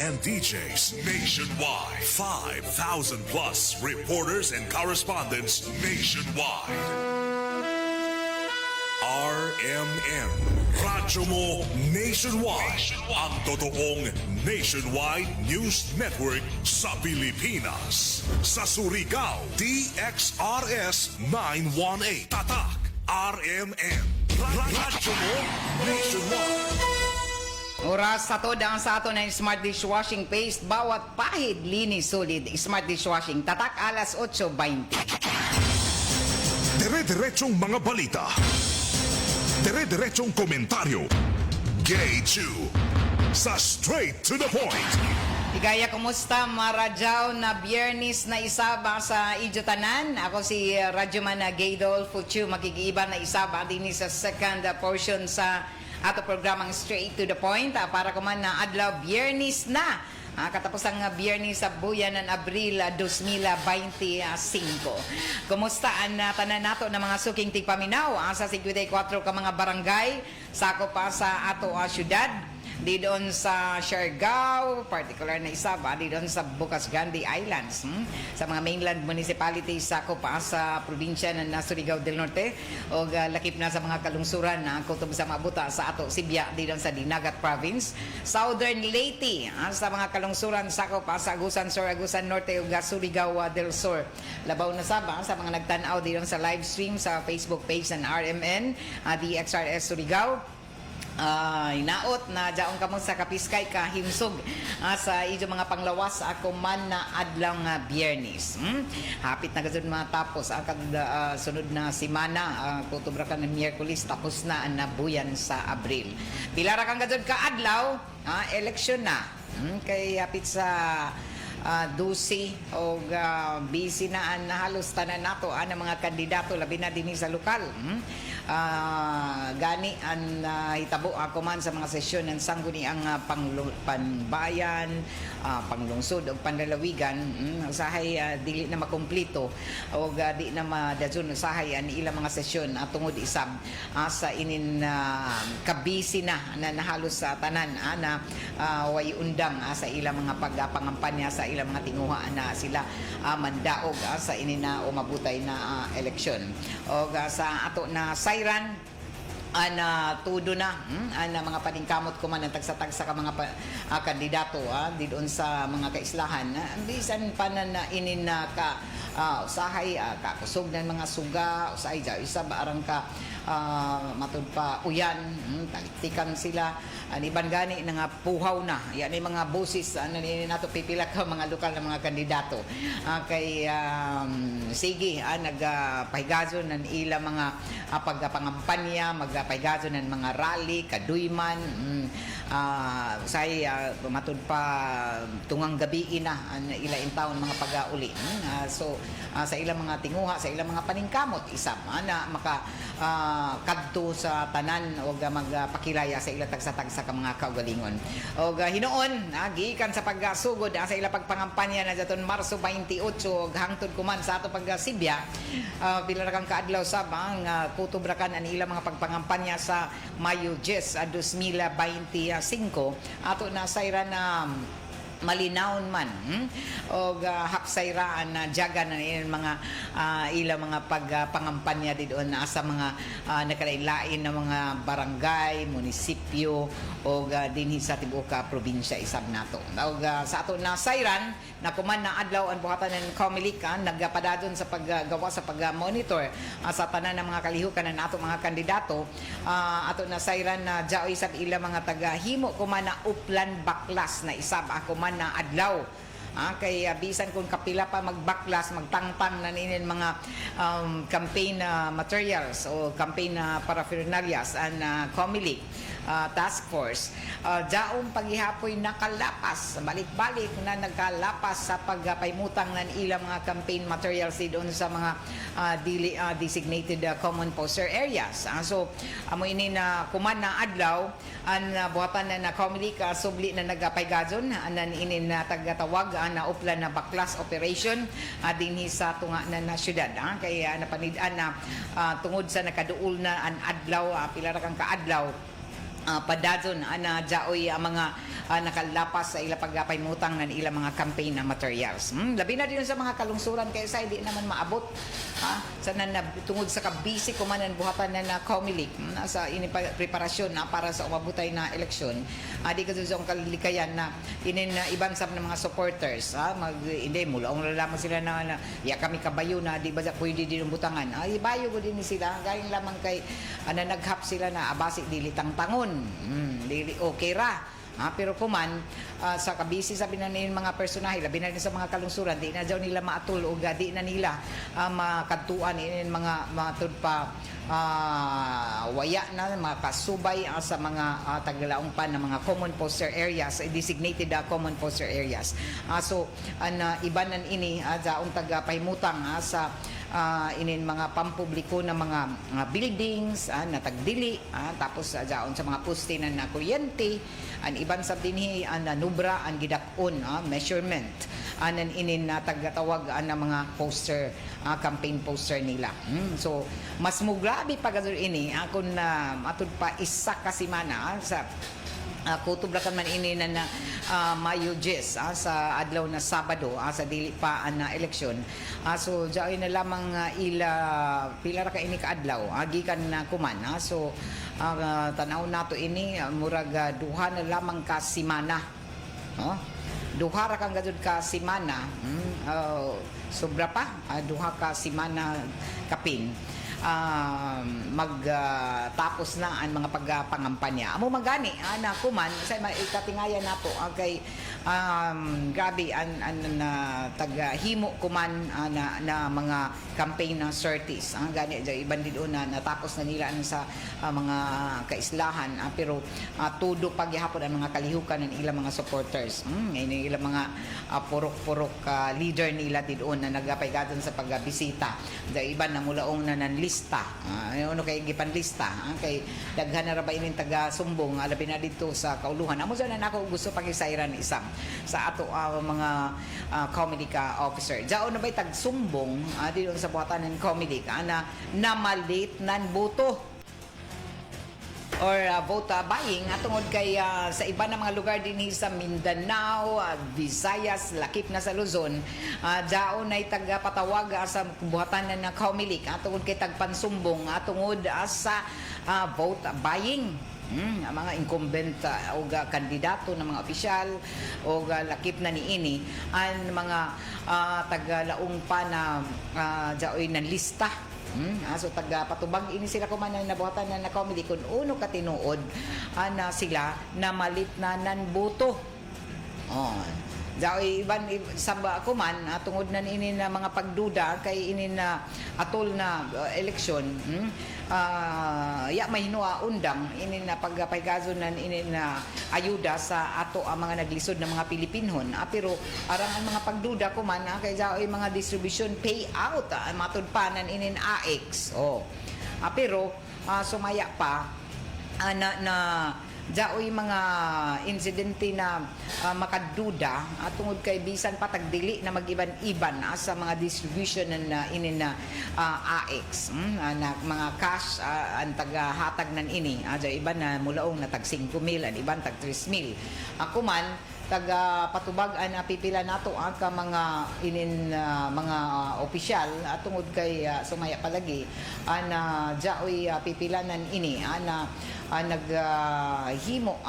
and DJs nationwide. 5,000 plus reporters and correspondents nationwide. RMN, Radyo Mo Nationwide. Ang totoong nationwide news network sa Pilipinas. Sa Surigao, DXRS 918. Tatak, RMN. Radyo Mo Nationwide. Oras sa to dang sa ato na smart dishwashing paste. Bawat pahid, linis, solid. Smart dishwashing. Tatak alas 8:20. Dire-diretsong mga balita. Dire-diretsong komentaryo. Gay 2. Sa straight to the point. Igaya, kumusta? Maradyaw na Biyernes na isaba sa Idyotanan. Ako si Radyoman Gaydol Fuchu. Makikiiba na isaba din sa second portion sa ato programang Straight to the Point. Para kuman na adlaw Biyernes na. Katapos ang Biyernes sa buyan ng Abril 2025. Kumusta ang tanan nato ng mga suking tigpaminaw sa 54 ka mga barangay sako pa sa ato syudad. Di doon sa Siargao, particular na isa ba, di doon sa Bukas Gandhi Islands, sa mga mainland municipalities sako pa sa probinsya ng Surigao del Norte o lakip na sa mga kalungsuran na kutob sa mabuta sa ato Sibya di doon sa Dinagat Province, Southern Leyte sa mga kalungsuran sako pa sa Agusan Sur, Agusan Norte ug Surigao del Sur. Labaw na saba sa mga nagtan-aw di doon sa live stream sa Facebook page ng RMN, DXRS Surigao. Inaot na daong kamo sa kapiskay kahimsog sa ijo mga panglawas ako man na adlaw nga Biyernes. Hapit na gazud matapos ang sunod na semana, kutubra ka ng Miyerkules tapos na ang nabuyan sa Abril. Pila ra kang gazud ka adlaw, eleksyon na. Kay hapit sa 12 o busy na ang halos tanan nato ang mga kandidato labi na dinhi sa lokal. Gani ang hitabo ako man sa mga sesyon ng sangguni ang panbayan, panglungsod o panlalawigan, usahay dili na makumplito o di na madadyon usahay ang ilang mga sesyon tungod isab sa inin kabisi na halos sa tanan na way undang sa ilang mga pagpangampanya sa ilang mga tinguha na sila mandaog sa inin na umabutay na eleksyon. O sa ato na Sayran tudo na mga paningkamot ko man ang tagsa-tagsa ka mga kandidato di doon sa mga kaislahan bisan pa na inin na ka usahay kakusog ng mga suga usahay isa ba arang ka matud pa uyan taliktikan sila iban gani nga puhaw na yan ay mga boses nato pipila ka mga lokal na mga kandidato kay sige nagpahigazon ng ila mga pagpangampanya magpahigazon ng mga rally kaduyman say matud pa tungang gabi na ila in taon mga pag-uli so sa ilang mga tinguha sa ilang mga paningkamot isab na maka kadto sa tanan o magpakilaya sa ilang tagsa-tagsa ka mga kaugalingon o hinuon gikan sa pagsugod sa ilang pagpangampanya na daton Marso 28 hangtod kuman sa ato pag-Sibya pila ra kang kaadlaw sab ang kutubrakan ang ilang mga pagpangampanya sa Mayo 10 2025 ato na sayra na malinawon man o hapsayraan na jaga na mga ilang mga pagpangampanya di doon sa mga nakalain-lain na mga barangay, munisipyo o dinhi sa tibuok probinsya isab nato. O sa ato na sayran na kuman na adlaw ang buhatan ng Comelec nagpadadon sa paggawa sa pag-monitor sa tanan ng mga kalihukan ng ato mga kandidato ato na sayran na jao isab ila mga taga-himo kuman na uplan baklas na isab ako man na adlaw kay bisan kung kapila pa magbaklas magtangtang na ninin mga campaign materials o campaign paraphernalias and Comelec task force daong paghihapoy nakalapas balik-balik na nagkalapas sa pagpaymutang ng ilang mga campaign materials doon sa mga designated common poster areas so amo ini na kuman na adlaw ang buhatan na Comelec subli na nagapaygadon anan ini na tagatawag na uplan na baklas operation dinhi sa tunga na syudad kaya napanid-an na tungod sa nakaduol na an adlaw pila ra kang kaadlaw padadon ana jaoy mga nakalapas sa ila pagpaymutang ng ilang mga campaign na materials. Labi na din sa mga kalungsuran kay sa hindi naman maabot sa tungod sa kabisi kumanan buhatan na Comelec sa ini preparasyon na para sa umabutay na eleksyon. Di ka sa kalikayan na inin iban sa mga supporters hindi mula ang lamang sila na ya kami kabayo na di ba pwede din butangan. Ibayo ko din sila galing lamang kay naghap sila na abasi dili tangtangon. Dili okay ra. Pero kuman sa kabisi sabi na nila mga personahe labi na din sa mga kalungsuran di na daw nila maatul o di na nila makadtuan inin mga matud pa waya na mga kasubay sa mga taglalaong pa ng mga common poster areas designated common poster areas. So ibanan ini daong tagapahimutang sa inin mga pampubliko na mga buildings na tagdili tapos daon sa mga poste na kuryente an iban sa dinhi an nubra an gidakon measurement anan inin na tagatawag na mga poster campaign poster nila. So mas mugrabi pag ini ako na matud pa isa ka semana sa kutublakan man ini na Mayo 10 sa adlaw na Sabado sa dili pa na eleksyon. So diay na lamang ila pila ra ka ini ka adlaw gikan na kuman. So tanaw nato ini murag duha na lamang ka semana. Duha ra kang gadud ka semana. Sobra pa duha ka semana kapin. Magtapos na ang mga pagpangampanya. Amo magani na kuman sa ikatingayan nato kay grabe an tagahimo kuman na mga campaign na certis gani iban dito na natapos na nila sa mga kaislahan pero tudo pagyapon ang mga kalihukan ng ilang mga supporters ilang mga purok-purok leader nila dito na nagapaygadon sa pagbisita iban na mulaong na lista ano kay gipanlista kay daghan na ra ba ining taga sumbong labi na dito sa kauluhan amo na nako gusto pagisayran isang sa ato mga Comelec officer jaon na bay tag sumbong dito sa buhatan ng Comelec na namalit nan boto or vote buying tungod kay sa iba na mga lugar din sa Mindanao, Visayas, lakip na sa Luzon, daon ay tagpatawag sa buhatan na Comelec tungod kay tagpansumbong tungod sa vote buying. Mga incumbent o kandidato ng mga opisyal o lakip na niini ang mga taga-laong pa na daoy ng lista. So patubag ini sila kuman na nabuhatan na Comelec kun uno ka tinuod na sila na malit na nan boto. Daoy iban sa kuman tungod na ini na mga pagduda kay ini na atol na eleksyon ya may hinua undang ini na pagpaygazo nan ini na ayuda sa ato ang mga naglisod na mga Pilipinhon pero arang ang mga pagduda kuman kay daoy mga distribution payout matud pa nan ini AX pero sumaya pa na daoy mga insidente na makaduda tungod kay bisan pa tagdili na mag-iban-iban sa mga distribution na ini na AX na mga cash ang tagahatag nan ini iban na mulaong na tag 5,000 ang iban tag 3,000 ako man taga patubag pipila nato ka mga inin mga opisyal tungod kay sumaya palagi na jaoy pipilanan ini naghimo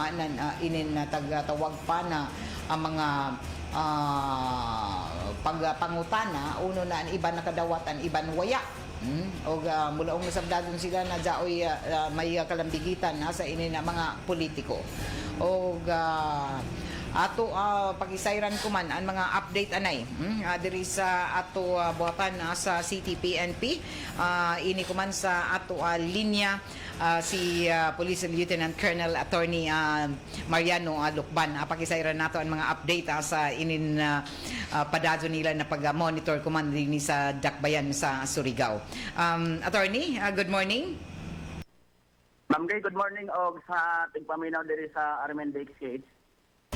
inin tagatawag pa na ang mga pagpangutana uno na ang iban nakadawatan iban waya o mulaong nasabdadon sila na jaoy may kalambigitan sa ini na mga politiko o ato pagisayran ko man ang mga update anay diri sa ato buhatan sa CTPNP ini ko man sa ato linya si Police Lieutenant Colonel Attorney Mariano Lucban pagisayran nato ang mga update sa inin padadyo nila na pag-monitor ko man din sa Dakbayan sa Surigao. Attorney, good morning. Ma'am Gay, good morning og sa tigpaminaw diri sa Armen Lakes Cage.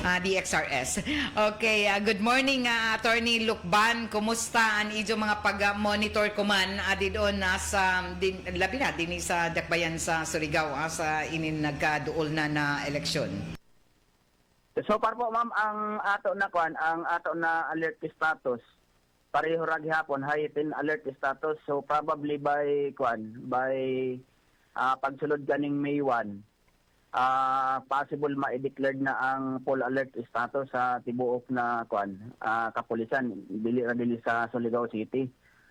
DXRS. Okay, good morning, Attorney Lukban. Kumusta ang idyo mga pag-monitor ko man doon sa labi na din sa Dakbayan sa Surigao sa inin nagkaduol na eleksyon? So far po ma'am, ang ato na alert status pareho ra gihapon heightened alert status. So probably by pagsulod kaning May 1, possible ma-declared na ang full alert status sa tibuok na kapulisan dili sa Surigao City.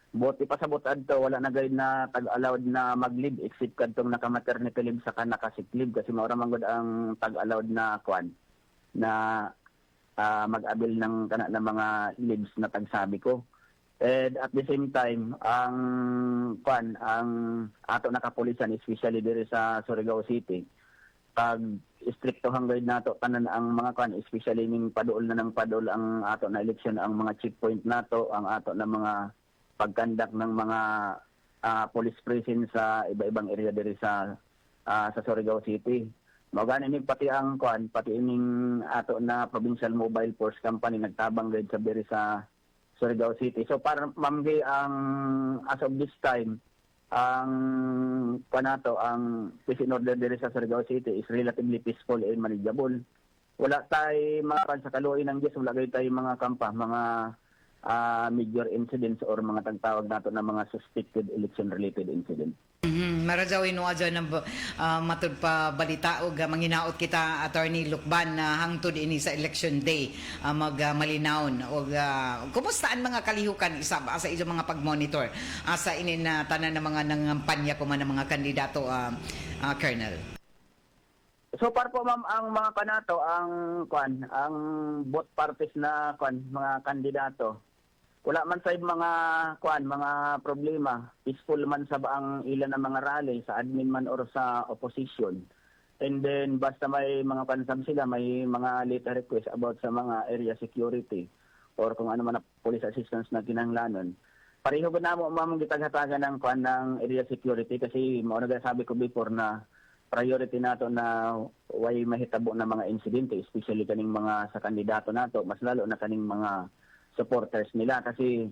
Buti pa sa butad to, wala na gayud na tag-allowed na mag-leave except kadtong naka-maternity leave saka naka-sick leave kasi maura man gud ang tag-allowed na mag-abil ng mga leaves na tagsabi ko. And at the same time, ang ato na kapulisan, especially diri sa Surigao City, pag stricto hanggayd nato tanan ang mga especially ning paduol na ng paduol ang ato na eleksyon, ang mga checkpoint nato, ang ato na mga pagkandak ng mga police presence sa iba-ibang area diri sa Surigao City. Mao gani ni pati ining ato na Provincial Mobile Force Company nagtabang gayud sa diri sa Surigao City. So para mamgi ang as of this time ang peace and order diri sa Surigao City is relatively peaceful and manageable. Wala tay mga sa kaluoy ng Diyos, wala gayud tay mga major incidents or mga tagtawag nato na mga suspected election related incidents. Maradjawin no adyo ng matud pa balita og manginaot kita, Attorney Lukban, na hangtod ini sa election day magmalinawon og kumusta ang mga kalihukan isa sa inyong mga pag-monitor sa inin na tanan ng mga nangampanya ko man ng mga kandidato, Colonel? So far po ma'am, ang mga kanato ang both parties na mga kandidato, wala man sa mga problema, peaceful man sa ang ilan ng mga rally sa admin man or sa opposition. And then basta may mga pansam sila, may mga letter request about sa mga area security or kung ano man na police assistance na kinahanglanon. Pareho ba namo ma'am gitaghatagan ng area security kasi mao na sabi ko before na priority nato na way mahitabo na mga insidente, especially kaning mga sa kandidato nato, mas lalo na kaning mga supporters nila kasi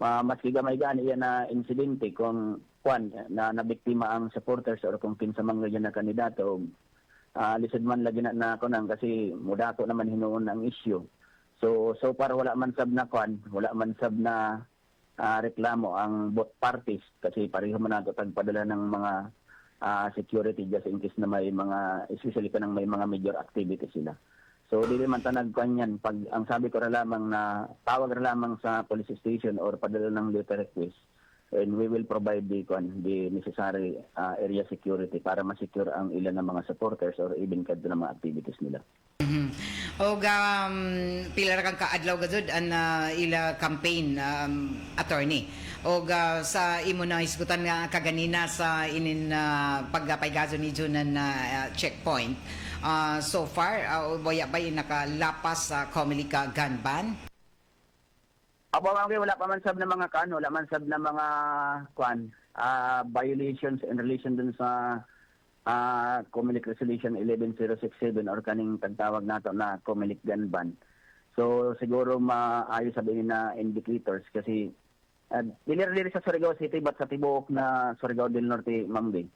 mas gamay gani yan na insidente kung na nabiktima ang supporters or kung kinsa man ganyan na kandidato, lisod man lagi na kasi mudato naman hinuon ang issue. So far wala man sab na reklamo ang both parties kasi pareho man nato tagpadala ng mga security just in case na may mga, especially kanang may mga major activities sila. So dili man tanag kanyan pag ang sabi ko ra lamang na tawag ra lamang sa police station or padala ng letter request, and we will provide the necessary area security para ma-secure ang ilan ng mga supporters or even kadto ng mga activities nila. Og pila ra kang kaadlaw gazud an ila campaign, Attorney. Og sa imo na isgutan nga kaganina sa inin pagpaygazo ni Junan checkpoint. So far, wala ba yung nakalapas sa Comelec gun ban? Wala pa man sab na mga wala man sab na mga violations in relation dun sa Comelec Resolution 11067 or kaning tagtawag nato na Comelec gun ban. So siguro maayos sabihin na indicators kasi dili sa Surigao City but sa tibuok na Surigao del Norte, Mambi.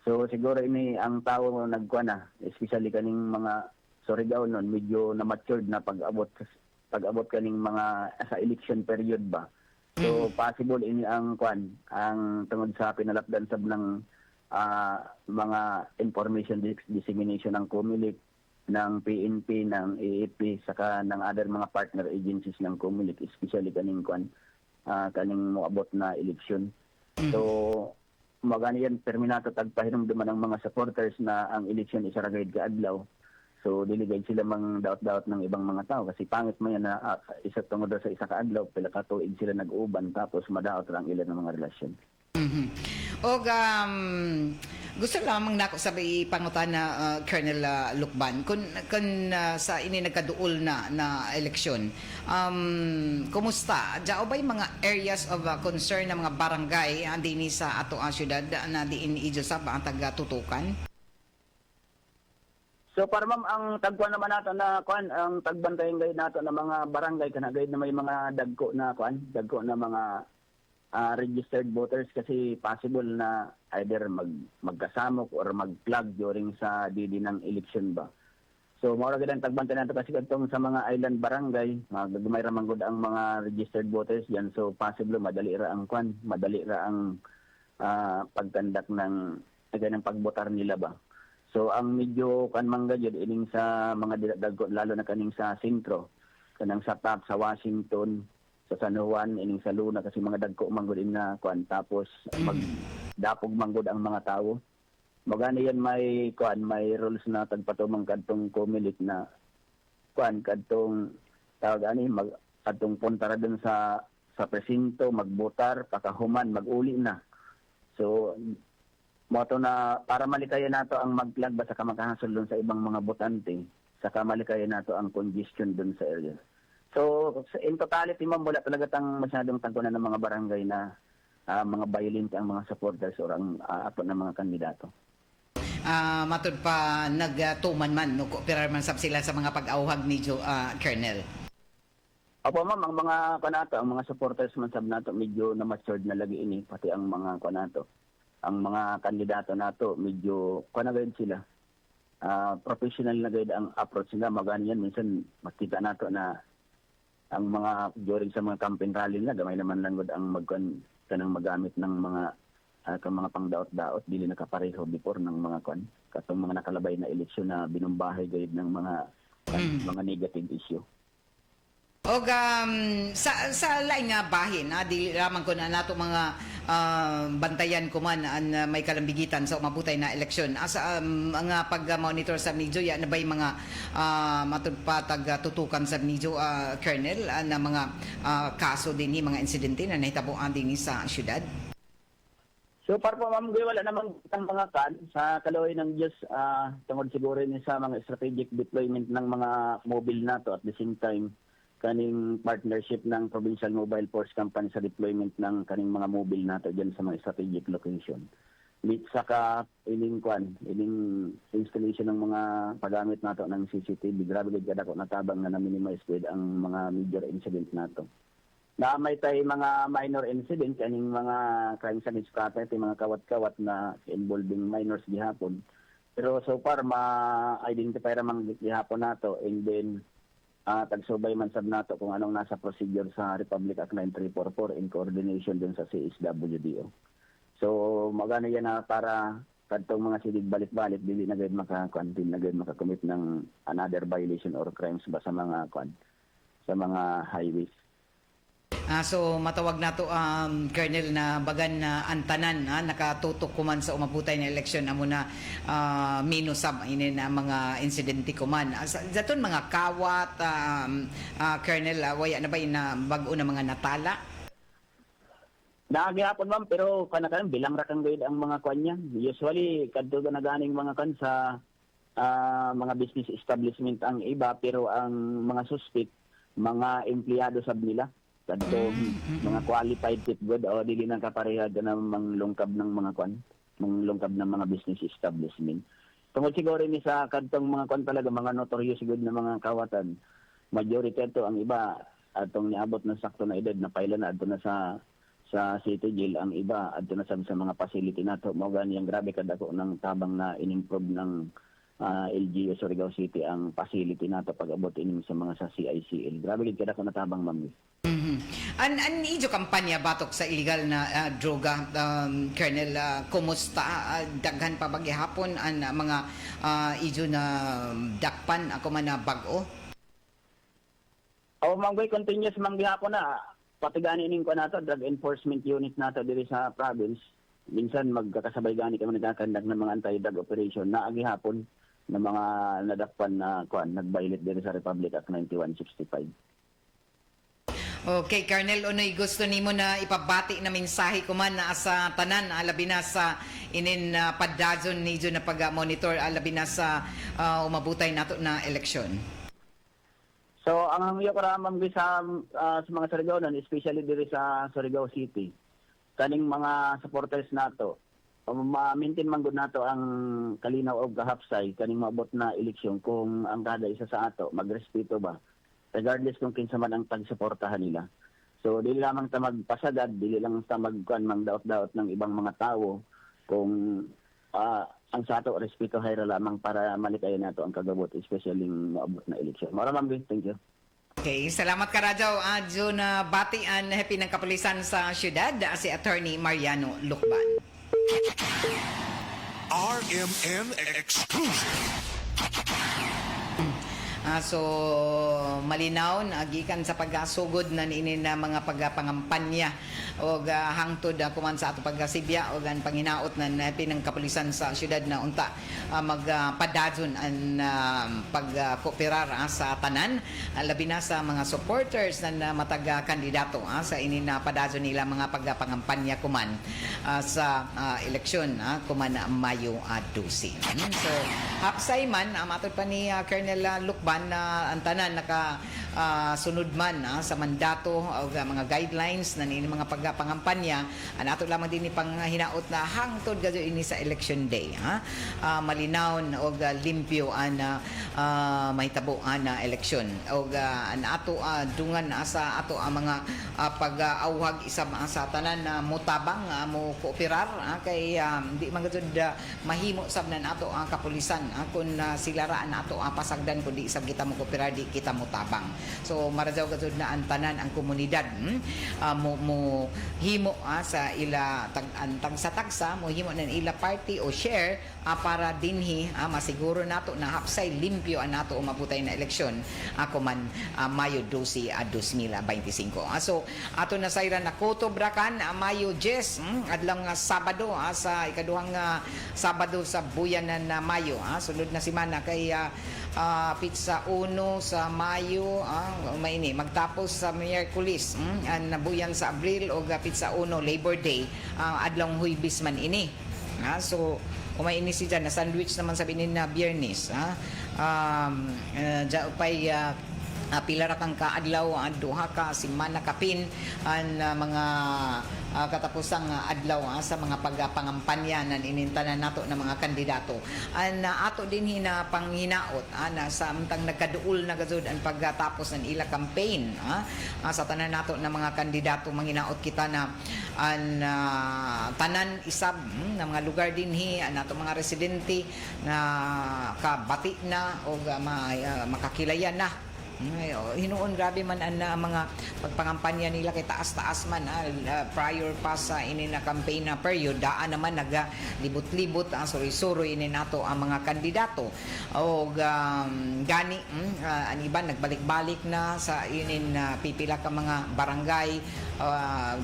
So siguro ini ang tao especially kaning mga Surigao noon medyo na matured na pag-abot kaning mga sa election period ba. So possible ini ang tungod sa pinalapdan sab ng mga information dissemination ng Comelec, ng PNP, ng AFP saka ng other mga partner agencies ng Comelec, especially kaning kaning moabot na election. So magani yan terminato tagpahinom duman ng mga supporters na ang election isa ra gayud kaadlaw. So dili gayud sila mang daot-daot ng ibang mga tao kasi pangit man yan na isa tungod sa isa kaadlaw pila ka tuig sila nag-uban tapos madaot ra ang ilan ng mga relasyon. Og gusto lamang nako sabi pangutan na Colonel Lukban kun sa ini nagkaduol na eleksyon, kumusta dao bay mga areas of concern na mga barangay dinhi sa ato ang syudad na diin idyo sa ang taga-tutukan? So para ma'am ang tagkuan naman nato na kuan ang tagbantayan gayud nato na mga barangay kana gayud na may mga dagko na kuan, dagko na mga registered voters kasi possible na either magkasamok or mag-plug during sa didi ng election ba. So mao ra gid ang tagbantayan nato kasi kadtong sa mga island barangay, magagmay ra man gud ang mga registered voters yan. So possible madali ra ang kuan, madali ra ang pagkandak ng pagbotar nila ba. So ang medyo kanmangga jud ining sa mga dagko lalo na kaning sa sentro, kanang sa top sa Washington, sa San Juan, ining sa Luna kasi mga dagko manggod na kuan tapos magdapog manggod ang mga tawo. Magani yan may kuan may rules na tagpatumang kadtong Comelec na kuan kadtong tawag ani kadtong punta ra dun sa presinto magbotar pakahuman maguli na. So moto na para malikayan nato ang magplag ba sa kamakahasol doon sa ibang mga botante, saka malikayan nato ang congestion doon sa area. So in totality ma'am, wala talaga tang masyadong tangkunan ng mga barangay na mga violent ang mga supporters or ang ato ng mga kandidato. Matud pa nagtuman man no kooperar man sab sila sa mga pag-awhag ni Colonel. Opo ma'am, ang mga kanato, ang mga supporters man sab nato medyo na matured na lagi ini pati ang mga kanato. Ang mga kandidato nato medyo kanagayad sila. Professional na gayad ang approach nila. Maganyan minsan makita nato na ang mga during sa mga campaign rally na gamay naman lang gud ang kanang magamit ng mga mga pangdaot-daot dili nakapareho before ng mga katong mga nakalabay na eleksyon na binumbahay gayud ng mga negative issue. Og sa lain nga bahin dili lamang ko na nato mga bantayan ko man ang may kalambigitan sa umabutay na eleksyon asa mga pag-monitor sa medyo ya na bay mga matud pa tutukan sa medyo Colonel na mga kaso dinhi mga insidente na nahitabo dinhi sa syudad. So para po ma'am, wala namang ang mga sa kalooy ng Diyos tungod siguro ni sa mga strategic deployment ng mga mobile nato at the same time kaning partnership ng Provincial Mobile Force Company sa deployment ng kaning mga mobile nato diyan sa mga strategic location. Saka ining installation ng mga paggamit nato ng CCTV, grabe gid kada ko natabang na minimize gid ang mga major incident nato. Na may tay mga minor incident kaning mga crimes and misconduct, mga kawat-kawat na involving minors gihapon. Pero so far ma-identify ra man gihapon nato and then tagsubay man sab nato kung anong nasa procedure sa Republic Act 9344 in coordination din sa CSWDO. So magana yan na para kadtong mga silig balik-balik dili na gayud makakommit ng another violation or crimes ba sa mga sa mga highways. So matawag nato Colonel na bagan na antanan nakatutok kuman sa umabutay na eleksyon amo na minusab ini na mga insidente kuman. Daton mga kawat Colonel waya na ba na bag-o na mga natala? Naagihapon ma'am pero kanakan bilang ra kang gayud ang mga kanya. Usually kadto na ganing mga sa mga business establishment ang iba pero ang mga suspect mga empleyado sab nila. Kadto mga qualified tip good o dili nang kapareha na manglungkab ng mga manglungkab ng mga business establishment. Tungod siguro ni sa kadtong mga talaga mga notorious good na mga kawatan. Majority to ang iba atong niabot na sakto na edad na paila na adto na sa city jail, ang iba adto na sa mga facility nato. Mao gani ang grabe kadako ng tabang na in-improve ng LGU Surigao City ang facility nato pag-abot ining sa mga sa CICL. Grabe gid kadako natabang ma'am. An idyo kampanya batok sa illegal na droga Colonel, kumusta daghan pa ba gihapon ang mga idyo na dakpan ako man na bag-o? Manggoy continuous man gihapon na pati gani ining nato drug enforcement unit nato diri sa province. Minsan magkakasabay gani kami nagkakandak ng mga anti-drug operation na gihapon ng mga nadakpan na nag-violate diri sa Republic Act 9165. Okay, Colonel, unoy gusto nimo na ipabati na mensahe ko man na sa tanan, alabi na sa inin padazon ni na pag-monitor, alabi na sa umabutay nato na eleksyon. So, ang hangyo ko ramang sa mga Surigaonon, especially diri sa Surigao City, kaning mga supporters nato, ma-maintain man gud nato ang kalinaw og kahapsay kaning maabot na eleksyon kung ang kada isa sa ato magrespeto ba regardless kung kinsa man ang pagsuportahan nila. So dili lamang ta magpasagad, dili lang ta magkuan mangdaot-daot ng ibang mga tawo kung ang sa ato respeto hayra lamang para malikayan nato ang kagabot especially maabot na eleksyon. Maraming thank you. Okay, salamat ka Rajaw. Adyo na batian happy ng kapulisan sa syudad si Attorney Mariano Lucban. RMN Exclusive. So malinaw gikan sa paggasugod na niini na mga pagpangampanya og hangtod kuman sa ato paggasibya og ang panginaot na pinang kapulisan sa syudad na unta magpadadson ang pagkooperar sa tanan labi na sa mga supporters na matag kandidato sa ini na padadson nila mga pagpangampanya kuman sa eleksyon kuman Mayo 12. So hapsay man matod pa ni Colonel Lucban na ang tanan sunod man sa mandato o mga guidelines na ni mga pagpangampanya ato lamang din ni panghinaot na hangtod gadto ini sa election day malinaw og limpyo mahitabo na eleksyon og ato dungan sa ato ang mga pag-auhag isab sa tanan na motabang mo kooperar kay di man gud mahimo sab nan ato ang kapulisan kun sila ra nato pasagdan kun di sab kita mo kooperar di kita mo tabang. So marajaw gud na ang tanan ang komunidad mo himo sa ila tagsa mo himo nan ila party o share para dinhi masiguro nato na hapsay limpyo ang nato umabutay na eleksyon ako man Mayo 12, 2025. So ato na sayran na Cotobracan Mayo 10 adlang Sabado sa ikaduhang Sabado sa buyanan na Mayo sulod na semana kay pizza 1 sa Mayo maini magtapos sa Miyerkules ang nabuyan sa Abril o pizza 1 Labor Day adlong Huwebes man ini so kumay ini si dyan na sandwich naman sabi ni na Biyernes pay pila ra kang kaadlaw duha ka semana kapin ang mga katapusang adlaw sa mga pagpangampanya nan inintanan nato na mga kandidato an ato din hina panghinaot na sa amtang nagkaduol na gazud ang pagtatapos ng ila campaign sa tanan nato na mga kandidato manghinaot kita na an tanan isab na mga lugar dinhi nato mga residente na kabati na o makakilayan na hinuon grabe man ang mga pagpangampanya nila kay taas-taas man prior pa sa ini na campaign na period daan naman libot-libot suroy-suroy ini nato ang mga kandidato o gani ang iban nagbalik-balik na sa inin pipila ka mga barangay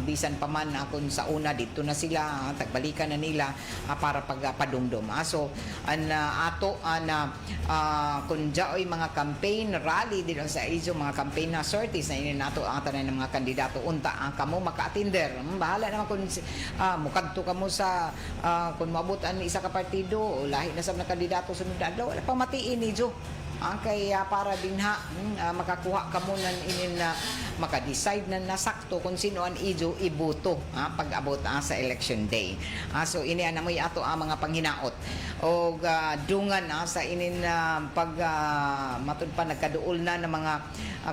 bisan pa man kung sa una dito na sila tagbalikan na nila para pagpadumdum so ato kung jaoy mga campaign rally din sa iso mga campaign na sorties na ini nato ang tanan ng mga kandidato unta kamo maka-attender bahala naman kung mukadto kamo sa kung maabot ang isa ka partido o lahi na sab na kandidato sunod na adlaw wala pa matiin ni Jo kay para din makakuha ka mo ng inin na maka-decide na nasakto kung sino ang ijo iboto pag-abot sa election day. So ini ana moy ato ang mga panghinaot o dungan sa inin pag matud pa nagkaduol na ng mga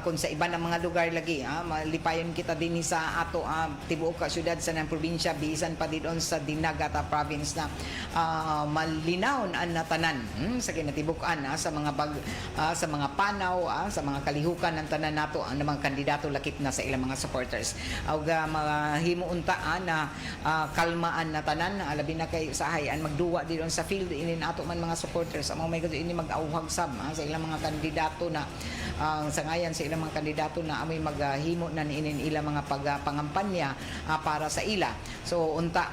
kung sa iba ng mga lugar lagi malipayon kita din sa ato tibuok ka syudad sa ng probinsya bisan pa didon sa Dinagata province na malinaw ang natanan sa kinatibukan sa mga sa mga panaw sa mga kalihukan ng tanan nato ang mga kandidato lakip na sa ilang mga supporters og mahimuunta na kalmaan na tanan labi na kay sahayan magduwa didon sa field ini nato man mga supporters amo may gud ini mag-auhag sab sa ilang mga kandidato na sa ngayan sa ilang mga kandidato na amoy maghimo na niinin ilang mga pagpangampanya para sa ila so unta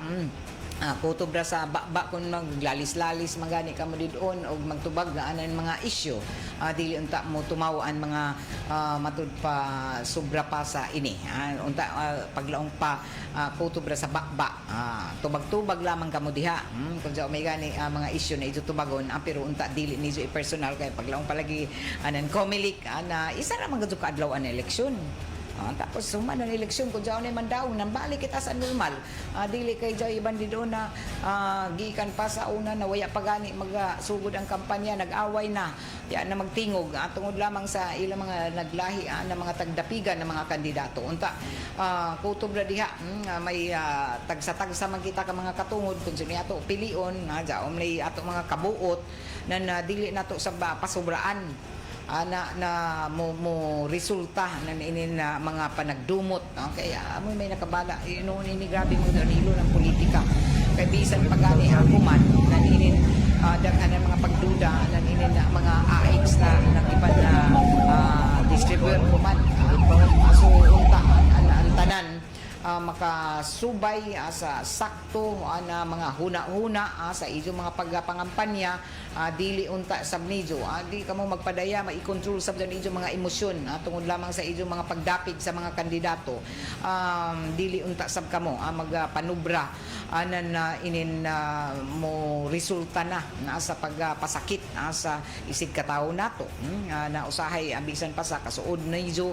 kutubra sa bakba kung maglalis-lalis magani ka mo didon o magtubag na anan mga issue dili unta mo tumawaan mga matud pa sobra pa sa ini unta paglaong pa kutubra sa bakba tubag-tubag lamang ka mo diha kung sa may gani mga issue na ito tubagon pero unta dili nizo personal kay paglaong palagi anan komilik na isa ra man gud ka adlaw an eleksyon Tapos human ang eleksyon kung dyan ay mandaong nang balik kita sa normal. Dili kay dyan iban dito na gikan pa sa una na waya pagani magsugod ang kampanya, nag-away na. Yan na magtingog tungod lamang sa ilang mga naglahi na mga tagdapigan ng mga kandidato. Unta kutob na diha may tagsa-tagsa man kita ka mga katungod kung sino ato pilion dyan may ato mga kabuot na dili nato sa pasubraan. Na mo resulta na inin na mga panagdumot kaya may nakabala noon ini grabe mo daw nilo ng politika kay bisan pagani hakuman na inin daghan ng mga pagduda na inin na mga AX na nagiban na distributor kuman so unta ang tanan makasubay sa sakto na mga huna-huna sa inyong mga pagpangampanya dili unta sab nidyo di kamo magpadaya mai-control sab inyong mga emosyon tungod lamang sa inyong mga pagdapig sa mga kandidato dili unta sab kamo magpanubra na inin mo resulta na sa pagpasakit sa isig katawo nato na usahay bisan pa sa kasuod na ijo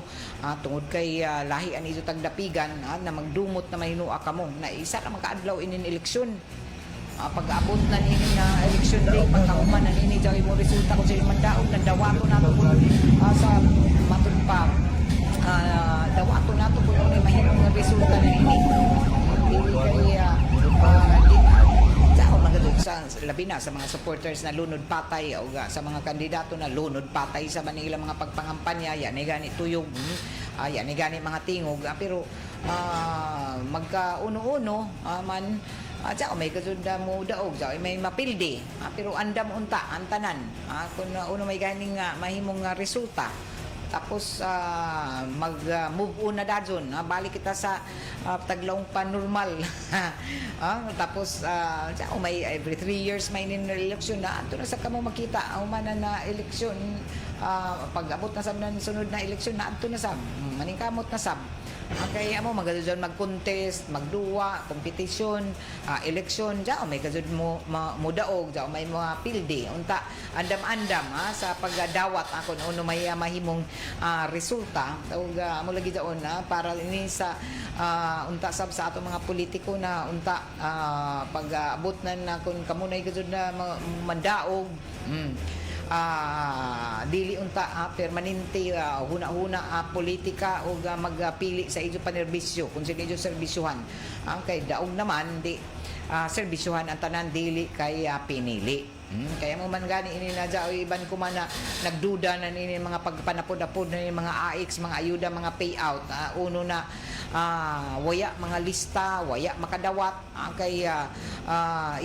tungod kay lahian ijo tagdapigan na magdumot na mahinua kamo na isa na makaadlaw inin eleksyon pag-abot na nini na election day pagkauman na nini dyan mo resulta kung sa'yo mandaog na dawato nato sa matod pa dawato nato kung ano mahinong nga resulta na nini dili kaya sa labi na sa mga supporters na lunod patay o sa mga kandidato na lunod patay sa Manila mga pagpangampanya yan ay gani tuyog yan ay gani mga tingog pero magka-uno-uno man dyan may kasud na mo daog dyan may mapildi pero andam unta antanan kung uno may ganing mahimong resulta tapos mag-move on na dadyon balik kita sa taglaong pa-normal tapos may every 3 years may election na ato na sa kamo makita umanan na eleksyon pag-abot na sab na sunod na eleksyon na ato na sab maningkamot na sab kaya mo magdadyon mag-contest magduwa, competition eleksyon dyan may gazud mo daog dyan may mga pildi unta andam-andam sa pagdawat kung ano may mahimong resulta mo lagi dyan para ini sa unta sab sa ato mga politiko na unta pag-abot na kung kamunay gazud na mandaog dili unta permanente huna-huna politika o magpili sa ijo panerbisyo kung sino ijo serbisyuhan kay daog naman di serbisyuhan ang tanan dili kay pinili kaya mo man gani ini na dyan iban ko man na nagduda na ini mga pagpanapod-apod na mga AX mga ayuda mga payout uno na waya mga lista waya makadawat kay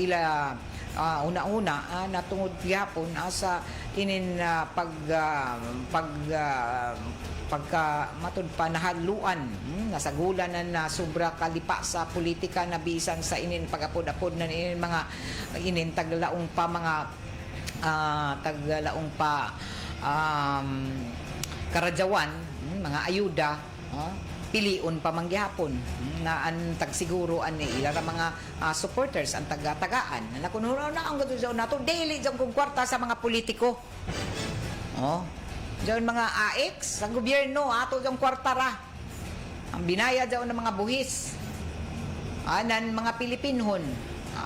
ila una-una natungod gyapon sa inin pagka matud pa nahaluan nasagulan na sobra kalipa sa politika na bisan sa inin pagapod-apod na inin mga inin taglalaong pa mga karadyawan mga ayuda pilion pa manggihapon na ang tagsiguro ani ila mga supporters ang taga-tagaan na kuno na ang gadto nato daily jang kung kwarta sa mga politiko diyan mga AX sa gobyerno ato jang kwarta ra ang binaya diyan ng mga buhis anan mga Pilipinhon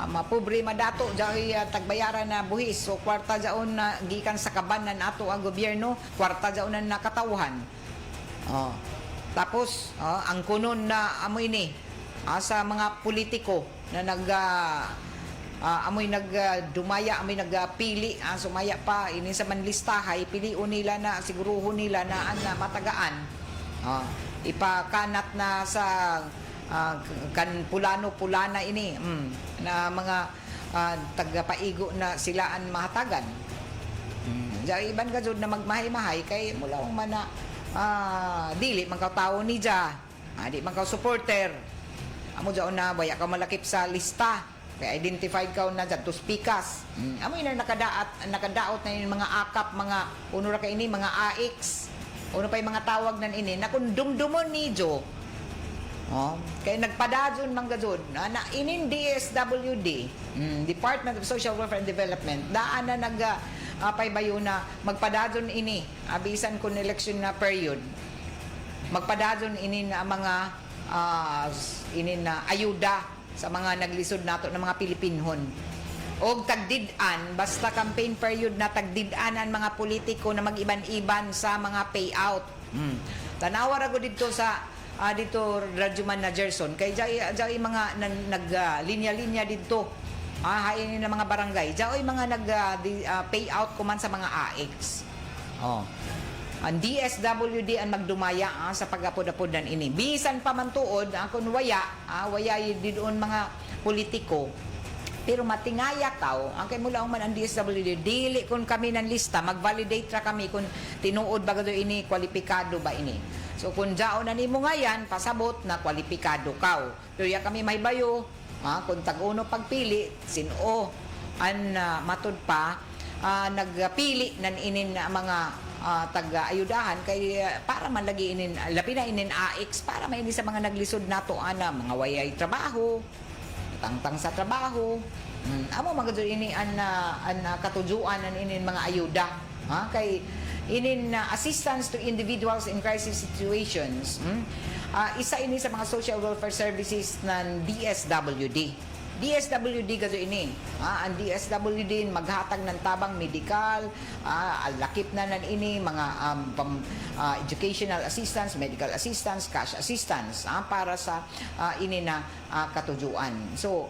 mapobre madato diyan tagbayaran na buhis so kwarta diyan na gikan sa kabanan ato ang gobyerno kwarta diyan na nakatawhan tapos ang kunon na amoy ni sa mga politiko na amoy nagdumaya amoy nagpili sumaya pa ini sa manlistahay piliun nila na siguruhon nila na matagaan ipakanat na sa pulana ini na mga tagapaigo na silaan mahatagan iban ka na magmahay-mahay kay mula man na dili man ka tao ni ja di man ka supporter amo jaon na baya ka malakip sa lista kay identified ka na dyan to speakas amo ina nakadaot na yung mga akap mga uno ra kay ini mga AX uno pa yung mga tawag nan ini na kung dumdumon ni jo kay nagpadadyon man gazod na inin DSWD Department of Social Welfare and Development daan na paybayo na magpadadyon ini abisan kun election na period magpadadon inin mga inin na ayuda sa mga naglisod nato ng mga Pilipinhon. Og tagdid-an, basta campaign period na tagdid-an ang mga politiko na mag-iban-iban sa mga payout. Tanawa ra ko dito sa dito Radyoman na Gerson kay jay mga linya-linya dito. Hainin na mga barangay. Jay mga payout kuman sa mga AX. Ang DSWD ang magdumaya sa pag-apod-apodan ini. Bisan pa man tuod kung waya doon mga politiko. Pero matingaya tao, ang kay mula man ang DSWD, dili kung kami ng lista, mag-validate ra kami kung tinuod ba gado ini, kwalipikado ba ini. So kung jao na nimo ngayan, pasabot na kwalipikado kaw. Pero ya kami may bayo, kung tag-uno pagpili, sino ang matud pa, nagpili nan inin mga taga-ayudahan kay para man lagi inin, labi na inin AX, para may ini sa mga naglisod nato ana, mga wayay trabaho, tangtang sa trabaho. Amo magado ini an katujuan an inin mga ayuda kay inin assistance to individuals in crisis situations. Isa ini sa mga social welfare services ng DSWD. DSWD gado ini. Ang DSWD maghatag ng tabang medikal, lakip na nan ini mga educational assistance, medical assistance, cash assistance para sa ini na katujuan. So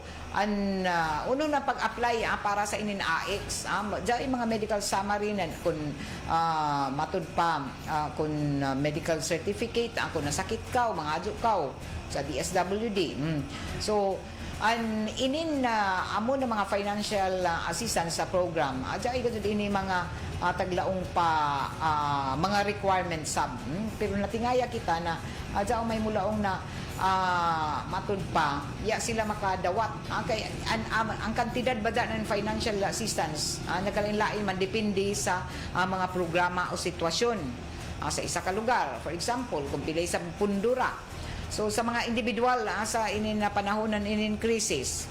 uno na pag-apply para sa inin AX, diyan mga medical summary na kung matud pa kung medical certificate, kung nasakit ka, mga adyo ka sa DSWD. So inin amo na mga financial assistance sa program adya gud ini mga taglaong pa mga requirements sub pero natingaya kita na adya may mulaong na matud pa ya sila makadawat kay ang kantidad ba ng financial assistance nagkalain-lain man depende sa mga programa o sitwasyon sa isa ka lugar. For example, kung pilay sa pundura. So sa mga individual sa inin na panahonan inin crisis,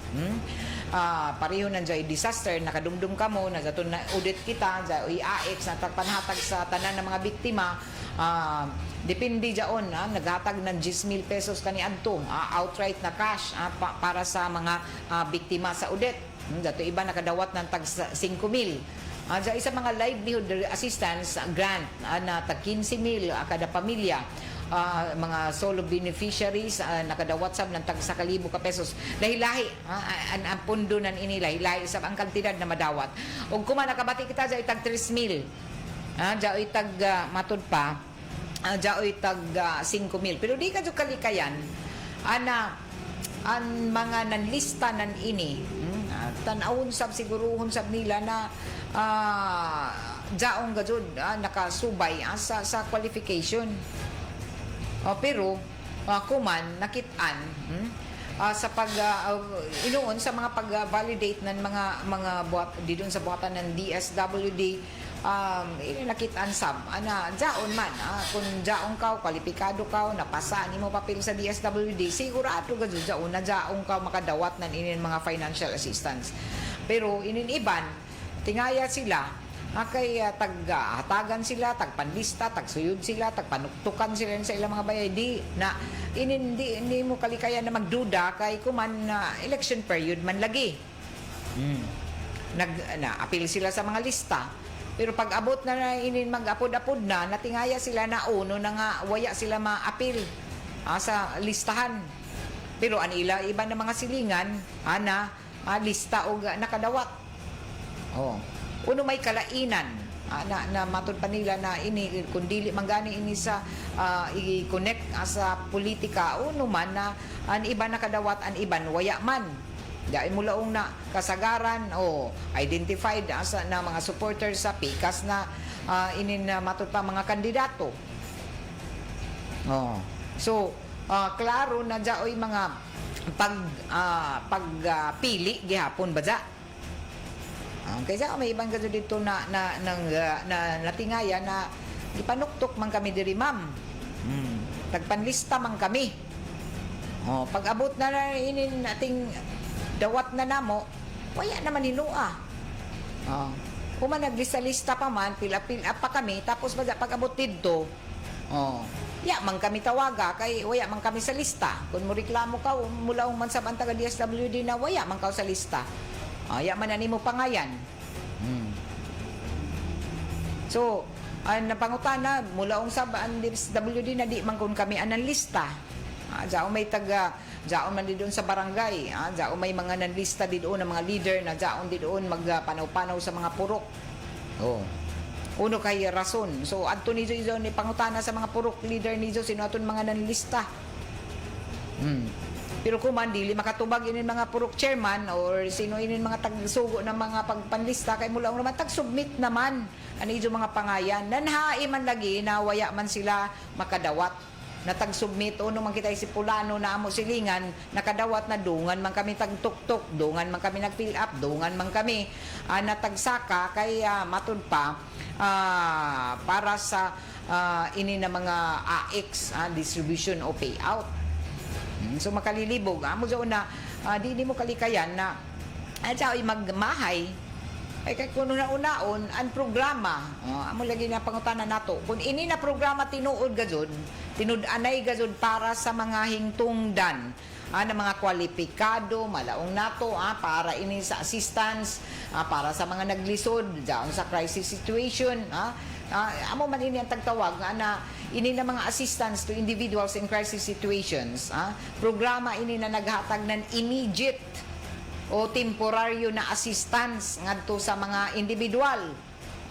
pareho na dyan disaster, nakadumdum ka mo, nagaton na audit kita, dyan AX, natagpanhatag sa tanan ng mga biktima, depende dyan, naghatag ng 10,000 pesos kaniadto, outright na cash para sa mga biktima sa audit. Dato iba nakadawat ng tag 5,000. Dyan isa mga livelihood assistance grant na tag 15,000 kada pamilya. Mga solo beneficiaries nakadawat sab ng tag 1,000 ka pesos lahi-lahi ang pundo nan ini lahi-lahi sab ang kantidad na madawat ug kuma nakabati kita dya tag 3,000 dya tag matud pa dya tag 5,000 pero di ka jud kalikayan ana ang mga nanlista nan ini tan-awon sab siguruhon sab nila na jaong gajud nakasubay sa qualification. Pero kuman nakitaan sa pag inuon sa mga pag-validate ng mga buhat didon sa buhatan ng DSWD nakitaan sab ana jaon man kung jaon ka kwalipikado ka napasa nimo papel sa DSWD sigurado gud jaon na jaon ka makadawat nan inin mga financial assistance. Pero inin iban tingaya sila kay taghatagan sila, tagpanlista, tagsuyod sila, tagpanuktukan sila sa ilang mga bayay. Hindi mo kalikayan na magduda kay kuman election period man lagi. Apil sila sa mga lista. Pero pag abot na inin mag-apod-apod na, natingaya sila na uno na nga waya sila ma-apil sa listahan. Pero anila iba na mga silingan, lista o nakadawat. Uno may kalainan na matud pa nila na ini kung dili manggani ini sa i-connect sa politika uno man na an iba nakadawat an iban waya man dahil mulaong na kasagaran o identified asa na mga supporters sa pikas na inin matud pa mga kandidato. So klaro na jaoy mga pagpili gihapon ba ja? Kaysa may ibang gado dito na natingaya na ipanuktok man kami diri ma'am. Tagpanlista man kami. Pag abot na inin nating dawat na namo, waya naman hinua. Kung man naglista-lista pa man, pila-pila pa kami, tapos pag abot dito, ya man kami tawaga kay waya man kami sa lista. Kung mo reklamo ka mula man sa taga DSWD na waya man ka sa lista. Ya man ani mo pangayan. So, napangutana mula sa DSWD na di man kun kami anang lista. Dao may taga daon man di doon sa barangay, daon may mga nanlista di doon ng mga leader na daon di doon magpanaw-panaw sa mga purok. Uno kay rason. So adto nizo ni pangutana sa mga purok leader nizo sino aton mga nanlista. Pero kung man dili makatubag inin mga purok chairman or sino inin mga tagsugo ng mga pagpanlista kay mula naman tag-submit naman ani izo mga pangayan. Nanhae man lagi na waya man sila makadawat na tag-submit o naman kita si Pulano na amo silingan nakadawat na dungan man kami tagtuktok, dungan man kami nag-fill up, dungan man kami natagsaka kay matud pa para sa ini na mga AX distribution o payout. So makalilibog amo jo na di mo kalikayan na ay magmahay ay kay kuno na unaon ang programa amo lagi na pangutana nato kung ini na programa tinuod gazod tinud-anay gazod para sa mga hingtungdan na mga kwalipikado malaong nato para ini sa assistance para sa mga naglisod diyan sa crisis situation amo man ini ang tagtawag na ini na mga assistance to individuals in crisis situations programa ini na naghatag ng immediate o temporaryo na assistance ngadto sa mga individual,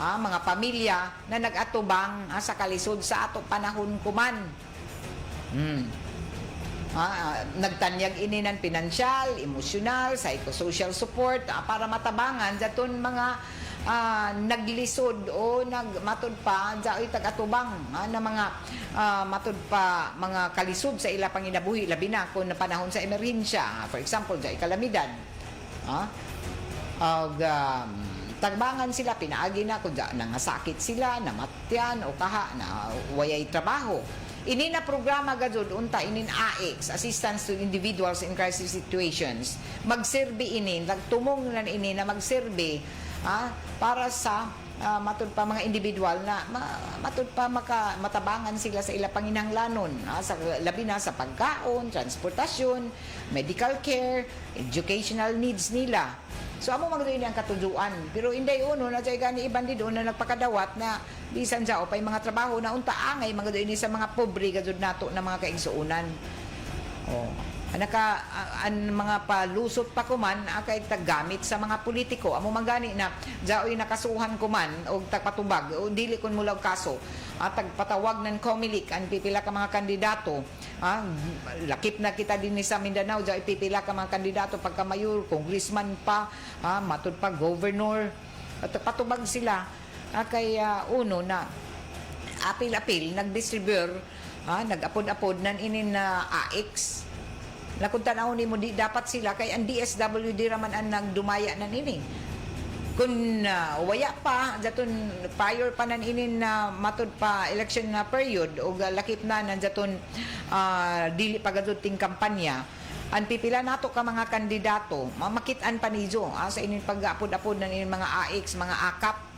mga pamilya na nag-atubang sa kalisod sa ato panahon kuman. Nagtanyag ini ng pinansyal, emosyonal, psychosocial support para matabangan daton mga naglisod o nagmatud pa dai tag-atubang na mga matud pa mga kalisod sa ila panginabuhi labi na kung na panahon sa emerhensya, for example dai kalamidad. Tagbangan sila pinaagi na kung nangasakit sila namatyan o kaha na wayay trabaho ini na programa gazud unta inin AX assistance to individuals in crisis situations magserbi ini nagtumong nan ini na magserbi para sa matud pa mga individual na matud pa matabangan sila sa ila panginahanglanon sa labi na sa pagkaon, transportasyon, medical care, educational needs nila. So amo magduin ang katuduan. Pero inday uno na jay gani iban di doon na nagpakadawat na bisan jao pay mga trabaho na unta angay magduin sa mga pobre gazud nato na mga kaigsuunan. Ang mga palusot pa kuman kay taggamit sa mga politiko amo mangani na jaoy nakasuhan kuman og tagpatubag o dili kun mulaw kaso tagpatawag ng COMELEC ang pipila ka mga kandidato lakip na kita din sa Mindanao jaoy pipila ka mga kandidato pagka mayor congressman pa matud pa governor at patubag sila kay uno na apil-apil nagdistribute nag-apod-apod nan inin na AX na kung tanaw ni mo di dapat sila kay ang DSWD raman ang nagdumaya na nini kung waya pa daton prior pa nan inin na matud pa election na period o lakip na nan daton dili pa gadud ting kampanya ang pipila nato ka mga kandidato mamakit-an pa nizo sa inin pag-apod-apod nan inin mga AX mga AKAP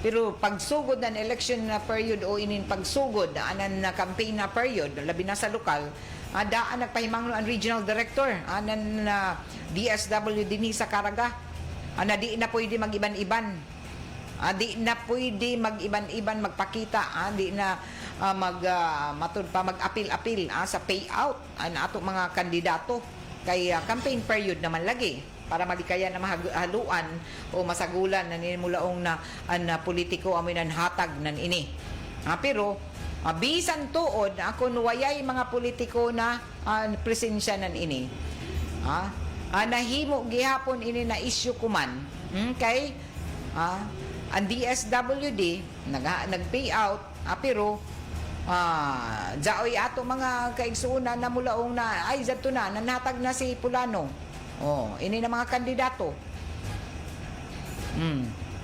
pero pagsugod ng election na period o inin pagsugod anan na campaign na period labi na sa lokal daan nagpahimangno ang regional director anan na DSWD ni sa Caraga na di na pwede mag-iban-iban di na pwede mag-iban-iban magpakita di na matud pa mag-apil-apil sa payout ato mga kandidato kay campaign period naman lagi para malikaya na mahaluan o masagulan na nimulaong na politiko amoy nan hatag nan ini pero bisan tuod ako nuwayay mga politiko na presensya nan ini nahimo gihapon ini na issue kuman kay ang DSWD nag-pay out pero jaoy ato mga kaigsuunan na mulaong na ay zato na nanatag na si Pulano ini na mga kandidato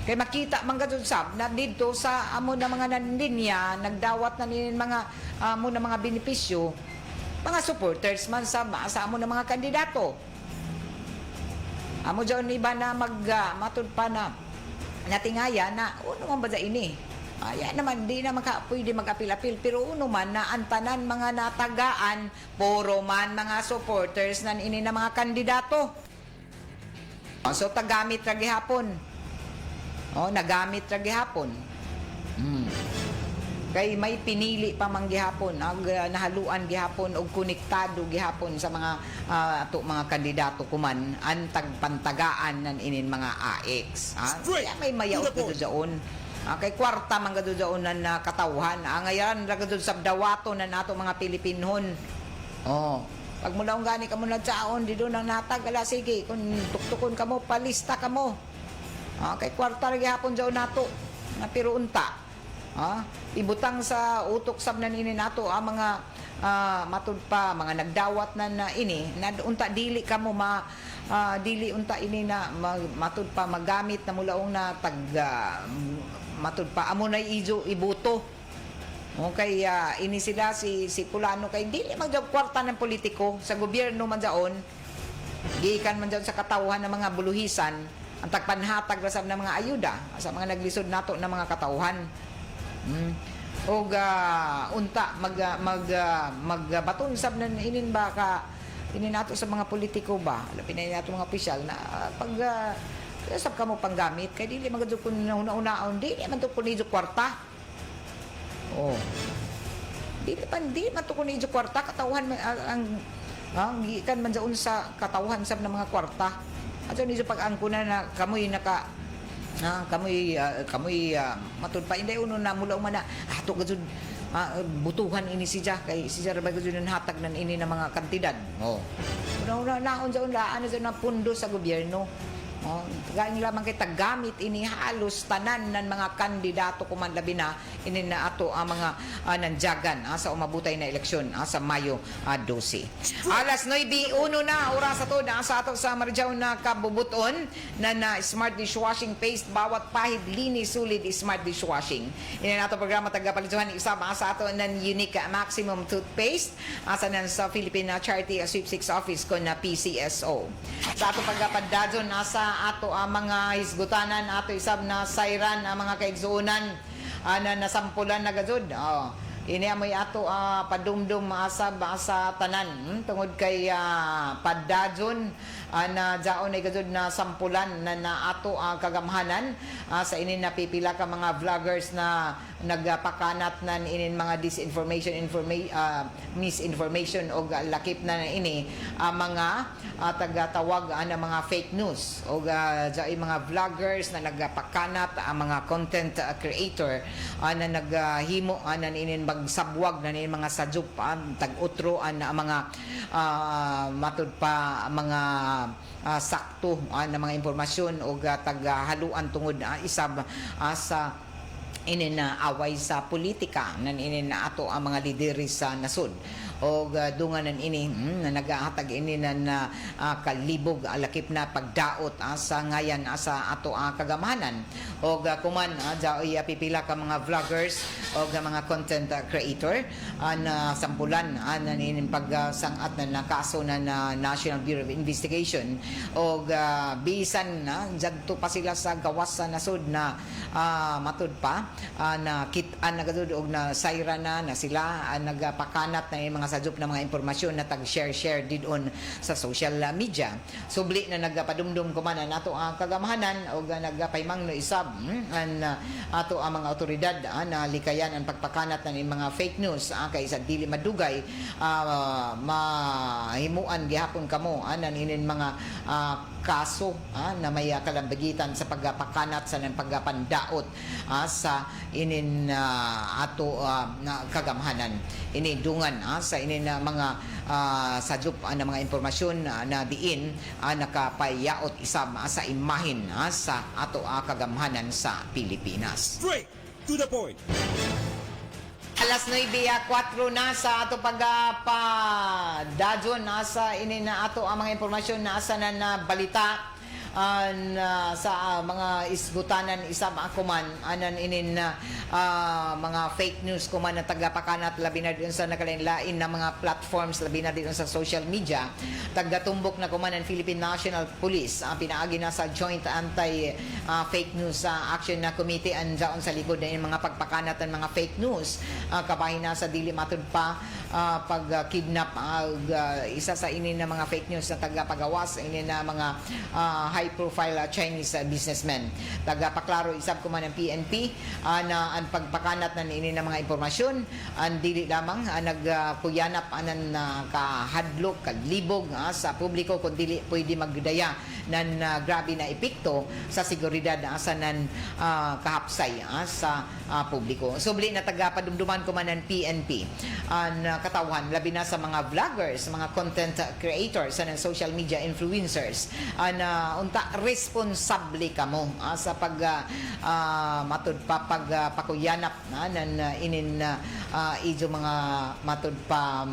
kay makita man gadud sab na didto sa amo na mga nanlinya nagdawat na nin mga amo na mga benepisyo mga supporters man sa amo na mga kandidato amo jaw ni ba na matud pa na natingaya na uno man ba ini Ayan naman, di na pwede mag-apil-apil. Pero uno man, na ang tanan mga natagaan, puro man mga supporters nan ini na mga kandidato. So, tagamit ra gihapon. Nagamit ra gihapon. Kay may pinili pa man gihapon, nahaluan gihapon og konektado gihapon sa mga ato mga kandidato kuman ang tagpantagaan nan inin mga AX. Kaya may mayaot ko doon. Kay kwarta man gado doon na katawhan. Ngayon ra gado sa dawato na nato mga Pilipinhon. Pag mulaong gani ka mo nagsaon di doon ang natag ala sige kung tuktukon ka mo palista ka mo. Kay kwarta ra gihapon daw nato na pero unta. Ibutang sa utok sab na ini nato ang mga matud pa mga nagdawat na ini na unta dili ka mo dili unta ini na matud pa magamit na mulaong na tag matud pa amo na ibuto. Okay, ini sila si Pulano kay dili man jud kwarta ng politiko sa gobyerno man daon. Gikan man jud sa katawhan ng mga buluhisan ang tagpanhatag ra sab ng mga ayuda sa mga naglisod nato ng mga katawhan. Unta magbaton sab nan inin ba ka inin nato sa mga politiko ba lapin na nato mga opisyal na pag sab kamo panggamit kay dili magad kun una-unaon dili man to kun kwarta. Di man to kun kwarta katawhan ang gikan man daon sa katawhan sab ng mga kwarta. Ato ni pag-angkuna na kamoy naka kamoy matud pa inday uno na mula umana ato gud butuhan ini siya kay siya ra gud hatag nan ini na mga kantidad. Una naon sa unlaan na pundo sa gobyerno. Gani lamang kay tagamit ini halos tanan ng mga kandidato kuman labi na ini na ato ang mga nanjagan sa umabutay na eleksyon sa Mayo 12. Alas 9:01 na oras ato na sa ato sa Marijaw na kabubuton na smart dishwashing paste bawat pahid linis sulit smart dishwashing. Ini nato programa tagapalituhan isama sa ato ng unique maximum toothpaste asa nan sa Philippine Charity Sweepstakes Office ko na PCSO. Sa ato pagkapadadon sa ato ang mga hisgutanan ato isab na sayran ang mga kaigsuunan na nasampulan na gazud. Ini amoy ato padumdum asab sa tanan tungod kay padadyon na jaon ay gazud na sampulan na ato ang kagamhanan sa inin napipila ka mga vloggers na nagpakanat nan inin mga misinformation o lakip na ini mga tagatawag na mga fake news o jay mga vloggers na nagpakanat ang mga content creator na naghimo nan inin magsabwag na inin mga sajup tag-utro na mga matud pa mga sakto na mga impormasyon o tagahaluan tungod isab sa inin na away sa politika nan inin na ato ang mga lideris sa nasod o dunganan ini na nagahatag ini na kalibog alakip na pagdaot sa ngayan sa ato kagamahanan o kuman jaoy pipila ka mga vloggers o mga content creator na sampulan na inin pagsangat na kaso na National Bureau of Investigation o bisan na jadto pa sila sa gawas sa nasod na matud pa na kitaan na gadud og na sayra na sila nagpakanat na mga sajup na mga impormasyon na tag-share didon sa social media. Subli na nagpadumdum ko man nato ang kagamahanan o nagpaymang no isab ato ang mga otoridad na likayan ang pagpakanat ng mga fake news kay sa dili madugay mahimuan gihapon kamo inin mga kaso na may kalambagitan sa pagpakanat sa pagpandaot sa inin ato kagamhanan ini dungan sa inin mga sajup na mga impormasyon na diin nakapayaot isab sa imahin sa ato kagamhanan sa Pilipinas. Straight to the point. Alas 9:04 na sa ato pagpadadyon sa ini na ato ang mga impormasyon na asa na balita sa mga isgutanan isab ako man anan inin na mga fake news kuman na tagapakanat labi na din sa nakalain-lain na mga platforms labi na din sa social media tagatumbok na kuman ang Philippine National Police pinaagi na sa Joint Anti Fake News Action na Committee andaon sa likod na mga pagpakanat ng mga fake news kabahin na sa dili matud pa pag-kidnap isa sa inin na mga fake news na tagapagawas inin na mga high profile Chinese businessmen tagapaklaro isab ko man ang PNP na ang pagpakanat na inin na mga impormasyon ang dili lamang nagkuyanap anan kahadlok kadlibog sa publiko kun dili pwede magdaya nan grabe na epekto sa seguridad sa nan kahapsay sa publiko subli na tagapadumduman ko man ang PNP ang katawan labi na sa mga vloggers mga content creators sa social media influencers na unta responsable kamo sa pag matud pa pagpakuyanap nan inin ijo mga matud pa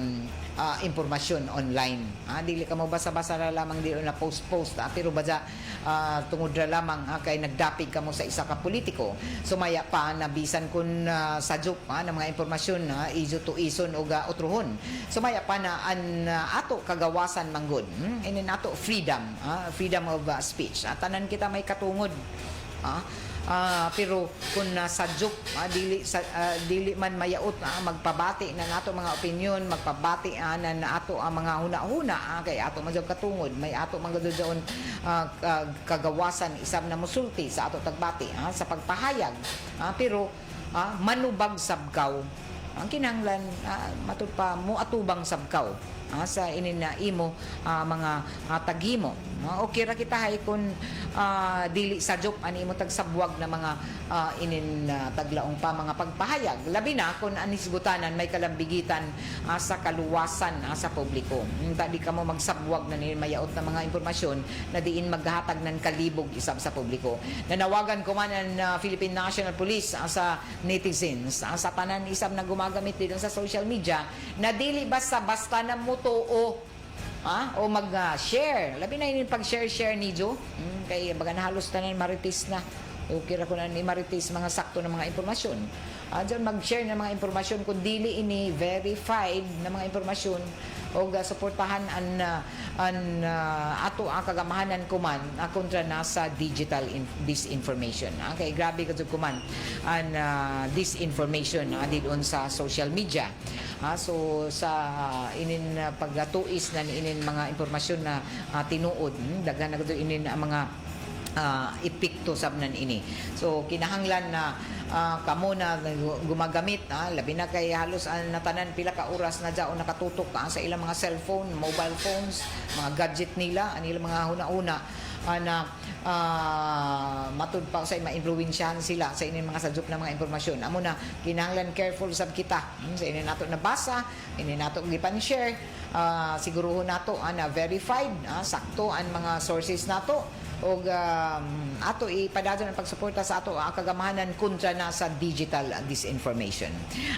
impormasyon online. Dili ka mo basa-basa ra lamang dili na post-post pero badya tungod ra lamang kay nagdapig ka mo sa isa ka politiko. Sumaya pa na bisan kun sadyok ng mga impormasyon ijo to ison o utruhon. Sumaya pa na an ato kagawasan manggod. Inin ato freedom, freedom of speech. Tanan kita may katungod. Pero kung sadyok dili man mayaot magpabati na nato mga opinion magpabati na ato ang mga huna-huna kay ato man jud katungod may ato man gud doon kagawasan isab na musulti sa ato tagbati sa pagpahayag pero manubag sabkaw ang kinahanglan matud pa mo atubang sabkaw sa inin na imo mga tagimo okay ra kita hay kun dili sadyok ani imo tagsabwag na mga inin taglaong pa mga pagpahayag labi na kun anisgutanan may kalambigitan sa kaluwasan sa publiko di ka mo magsabwag na ni mayaot na mga impormasyon na diin maghatag ng kalibog isab sa publiko nanawagan ko man ang Philippine National Police sa netizens sa tanan isab na gumagamit dito sa social media na dili basta na mutuo o mag-share labi na yun pag-share ni Jo kay baga na halos tanan maritis na okay ra ko na ni maritis mga sakto ng mga impormasyon dyan mag-share ng mga impormasyon kung dili ini verified na mga impormasyon o suportahan an ato ang kagamahanan kuman kontra na sa digital disinformation kay grabe kadto kuman an disinformation didon sa social media so sa inin pagtuis na inin mga impormasyon na tinuod daghan na kadto inin ang mga epekto sabnan ini so kinahanglan na kamo na gumagamit labi na kay halos natanan pila ka oras na dyan o nakatutok sa ilang mga cellphone, mobile phones mga gadget nila anilang mga huna-una na matud pa sa ma-influensyahan sila sa ining mga sadyok na mga impormasyon amo na kinahanglan careful sab kita sa inin nato nabasa inin nato gipan-share siguruhon nato na verified sakto ang mga sources nato o ato ipadadon ang pagsuporta sa ato ang kagamahanan kontra na sa digital disinformation.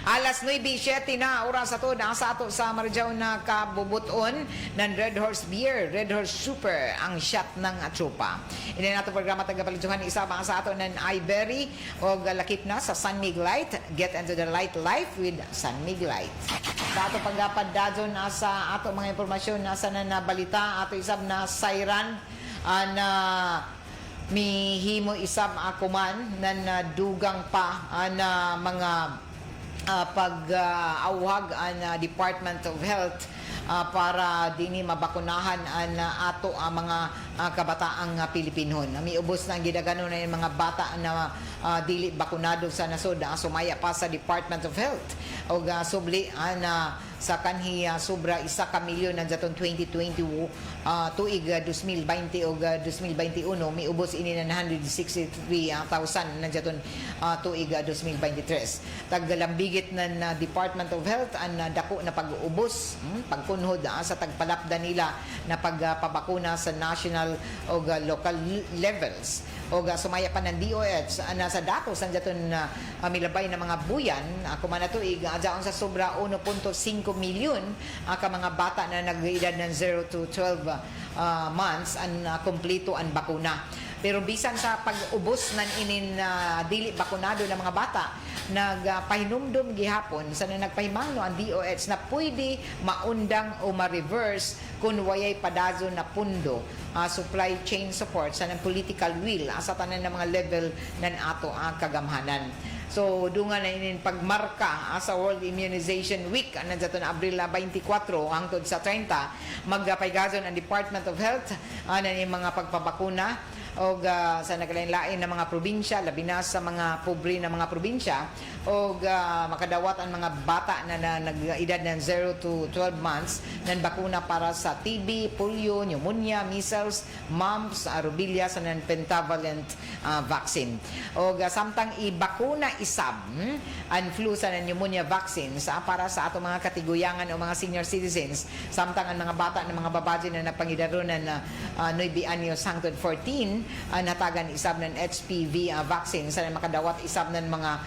Alas 9:07 na oras ato na sa ato sa Marijaw na kabubuton ng Red Horse Beer, Red Horse Super ang shot ng tropa. Ini nato programa tagapalijuhan isama sa ato ng iBerry o lakip na sa San Mig Light. Get into the light life with San Mig Light. Sa ato pagpadadon sa ato mga impormasyon nasa na balita ato isab na siren na mihimo isam akuman na dugang pa na mga pag-awhag ang Department of Health para dini mabakunahan ang ato ang mga kabataang Pilipinon. Miubos na ang gidagano na yung mga bata na dili bakunado sa nasod sumaya pa sa Department of Health o subli na sa kanhi sobra 1 ka milyon na daton 2020 tuig 2020 o 2021 miubos ini na 163,000 na daton tuig 2023 taggalambigit na Department of Health ang dako na pag-ubos pagkunhod sa tagpalapda nila na pagpabakuna sa national o local levels o sumaya pa ng DOH nasa datos ang daton milabay na mga buyan kuman na tuig adyaon sa sobra 1.5 milyon ka mga bata na nag-edad ng 0 to 12 months ang kompleto ang bakuna. Pero bisan sa pag-ubos ng inin dili bakunado ng mga bata, nagpahinumdum gihapon sa nagpahimangno ang DOH na pwede maundang o ma-reverse kung wayay padazo na pundo supply chain support sa ng political will sa tanan ng mga level ng ato ang kagamhanan. So, dunga na inin pagmarka sa World Immunization Week na dito na Abril 24 hangtod sa 30 magpaygazon ang Department of Health na mga pagpabakuna o sa naglain-lain na mga probinsya, labi na sa mga pobre na mga probinsya o makadawat ang mga bata na nag-edad ng 0 to 12 months ng bakuna para sa TB, polio, pneumonia, measles, mumps, rubella sa ng pentavalent vaccine. O samtang ibakuna isab ang flu sa pneumonia vaccine para sa ato mga katiguyangan o mga senior citizens, samtang ang mga bata ng mga babae na napangidaronan na 9 anyos hangtod 14 natagan isab ng HPV vaccine sa makadawat isab ng mga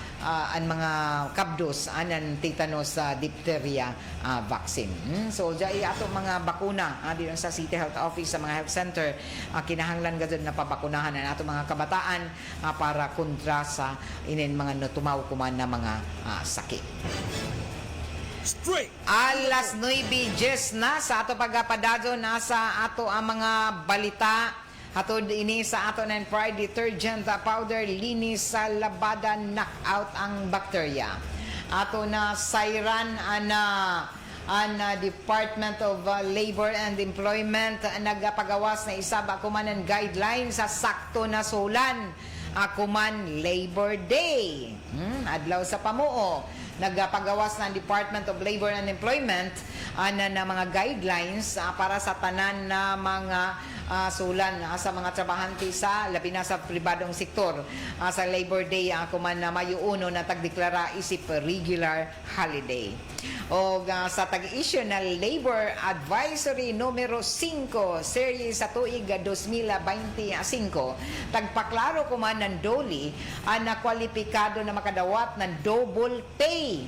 kabdos anan tetanus diphtheria vaccine. So jay ato mga bakuna dito sa City Health Office sa mga health center kinahanglan gayud na pabakunahan ang ato mga kabataan para kontra sa inin mga natumaw kuman na mga sakit. Straight. Alas 9:10 na sa ato pagpadadyo nasa ato ang mga balita. Hatod ini sa ato ng Pride detergent powder linis sa labada knockout ang bakterya. Ato na sayran ang Department of Labor and Employment nagapagawas na isab akuman ng guidelines sa sakto na sulan akuman Labor Day. Adlaw sa pamuo nagapagawas ng Department of Labor and Employment na mga guidelines para sa tanan na mga sulan sa mga trabahante sa labi na sa pribadong sektor sa Labor Day ako man na Mayo 1 na tagdeklara isip regular holiday. O sa tag-issue na Labor Advisory numero 5 series sa tuig 2025 tagpaklaro ko man ng DOLE ang nakwalipikado na makadawat ng double pay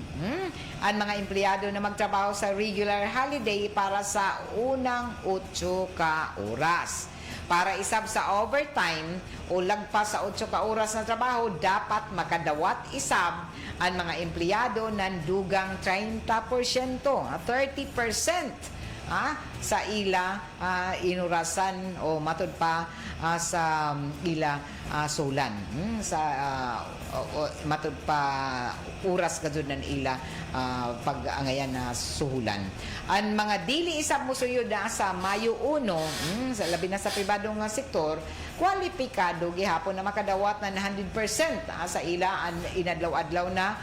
ang mga empleyado na magtrabaho sa regular holiday para sa unang 8 ka oras. Para isab sa overtime o lagpas sa 8 ka oras na trabaho, dapat makadawat isab ang mga empleyado ng dugang 30%, 30% sa ila inurasan o matud pa sa ila sulan sa matud pa oras kadud ng ila pag-angayan na suhulan. Ang mga dili isab musuyod sa Mayo 1 sa labi na sa pribadong sektor kwalipikado gihapon na makadawat na 100% sa ila ang inadlaw-adlaw na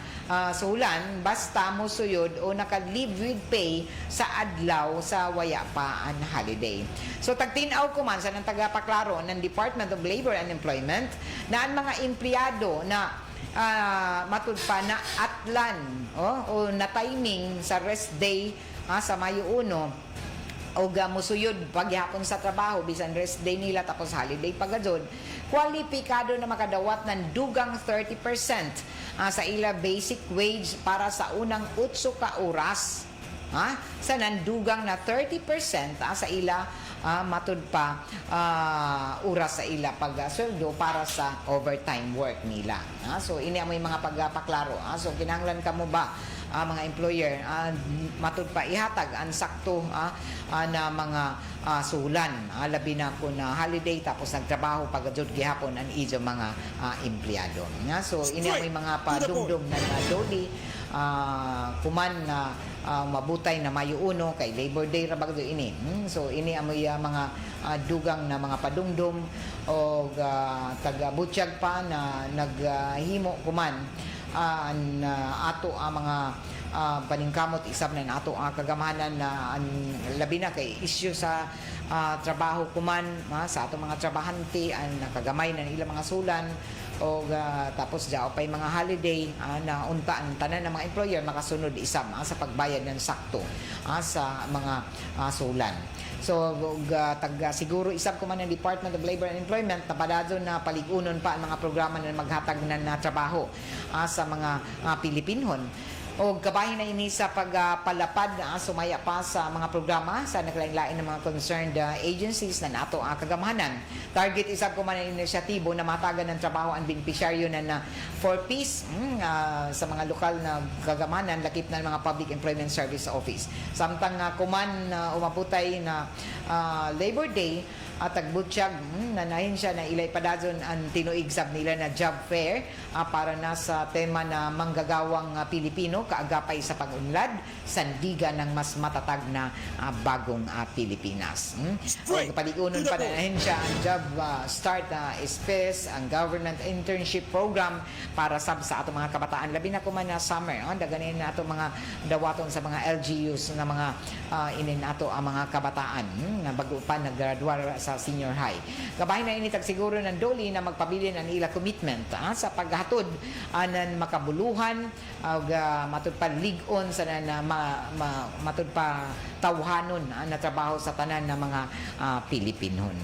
suhulan basta musuyod o naka-leave with pay sa adlaw sa waya pa ang holiday. So tagtinaw ko man sa nang tagapaklaro ng Department of Labor and Employment na ang mga empleyado na matud pa na atlan o na timing sa rest day sa Mayo 1 o musuyod paghapon sa trabaho bisan rest day nila tapos holiday pagadzod kwalipikado na makadawat ng dugang 30% sa ila basic wage para sa unang 8 ka oras sa nandugang na 30% sa ila matud pa oras sa ila pag-sweldo para sa overtime work nila. So ini ang mga pagpaklaro. So kinahanglan kamo ba mga employer matud pa ihatag ang sakto na mga sulan labi na kung holiday tapos nagtrabaho pagajud gihapon ang ijo mga empleyado. So ini ang mga padumdum na DOLE kuman na mabutay na Mayo 1 kay Labor Day ra bagdo ini. So ini ang mga dugang na mga padumdum o taga-butsyag pa na naghimo kuman ato ang mga paningkamot isab na nato ang kagamahanan na labi na kay issue sa trabaho kuman sa atong mga trabahante ang nakagamay na ilang mga sulan o tapos diao pay mga holiday na unta ang tanan ng mga employer makasunod isam sa pagbayad ng sakto sa mga sulan. So siguro isab ko man ng Department of Labor and Employment napadado na paligunon pa ang mga programa na maghatag na trabaho sa mga Pilipinhon. O kabahin na ini sa pagpalapad sumaya pa sa mga programa sa naglain-lain ng mga concerned agencies na nato ang kagamahanan. Target isab ko man ang inisyatibo na matagan ng trabaho ang beneficiaryo na 4Ps sa mga lokal na kagamahanan lakip na mga Public Employment Service Office. Samtang kuman umabutay na Labor Day at tagbutsyag nanahin siya na ilay padazon ang tinuig sab nila na job fair para na sa tema na manggagawang Pilipino kaagapay sa pag-unlad sandiga ng mas matatag na bagong Pilipinas. Paligunon pa nanahin siya ang job start SPES, ang government internship program para sa ato mga kabataan labi na kuman na summer daganin na ato mga dawaton sa mga LGUs na mga inin ato ang mga kabataan na bago pa naggraduar sa senior high. Gabahin na initag siguro ng doli na magpabilin ang ila commitment sa paghatod ng makabuluhan matud pa ligon sa na matud pa tawhanon na trabaho sa tanan ng mga Pilipinon.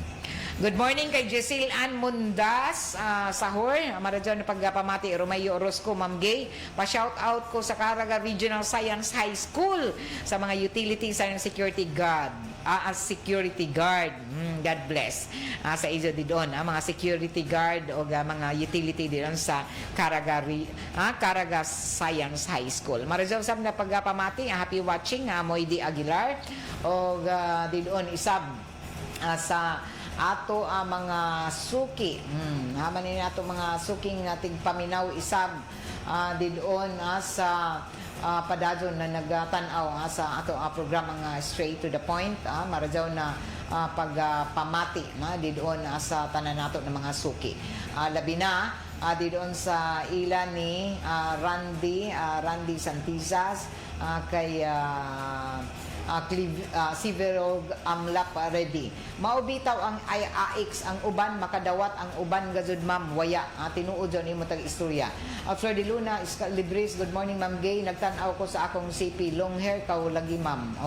Good morning kay Jessil Ann Mundas, Sahor. Maradyon na pagpamati, Romeo Orozco, Ma'am Gay. Pa-shout out ko sa Caraga Regional Science High School sa mga utilities and security guard. Security guard. God bless. Sa iso di doon, mga security guard o mga utility doon sa Caraga Science High School. Maradyon sab na pagpamati, happy watching, Moydi Aguilar. O di doon isab sa ato mga suki. Haman ni ato mga suking nating paminaw isab didoon sa padadyon na nagtanaw sa ato programa nga straight to the point. Maradyaw na pagpamati didoon sa tanan nato ng mga suki. Labi na didoon sa ila ni Randy Santizas kay Siverog Amlap ready. Maubitaw ang IAX ang uban makadawat ang uban gazud ma'am waya tinuod jud imo tag istorya. Freddy Luna Libres, good morning Ma'am Gay, nagtan-aw ko sa akong CP long hair kaw lagi ma'am.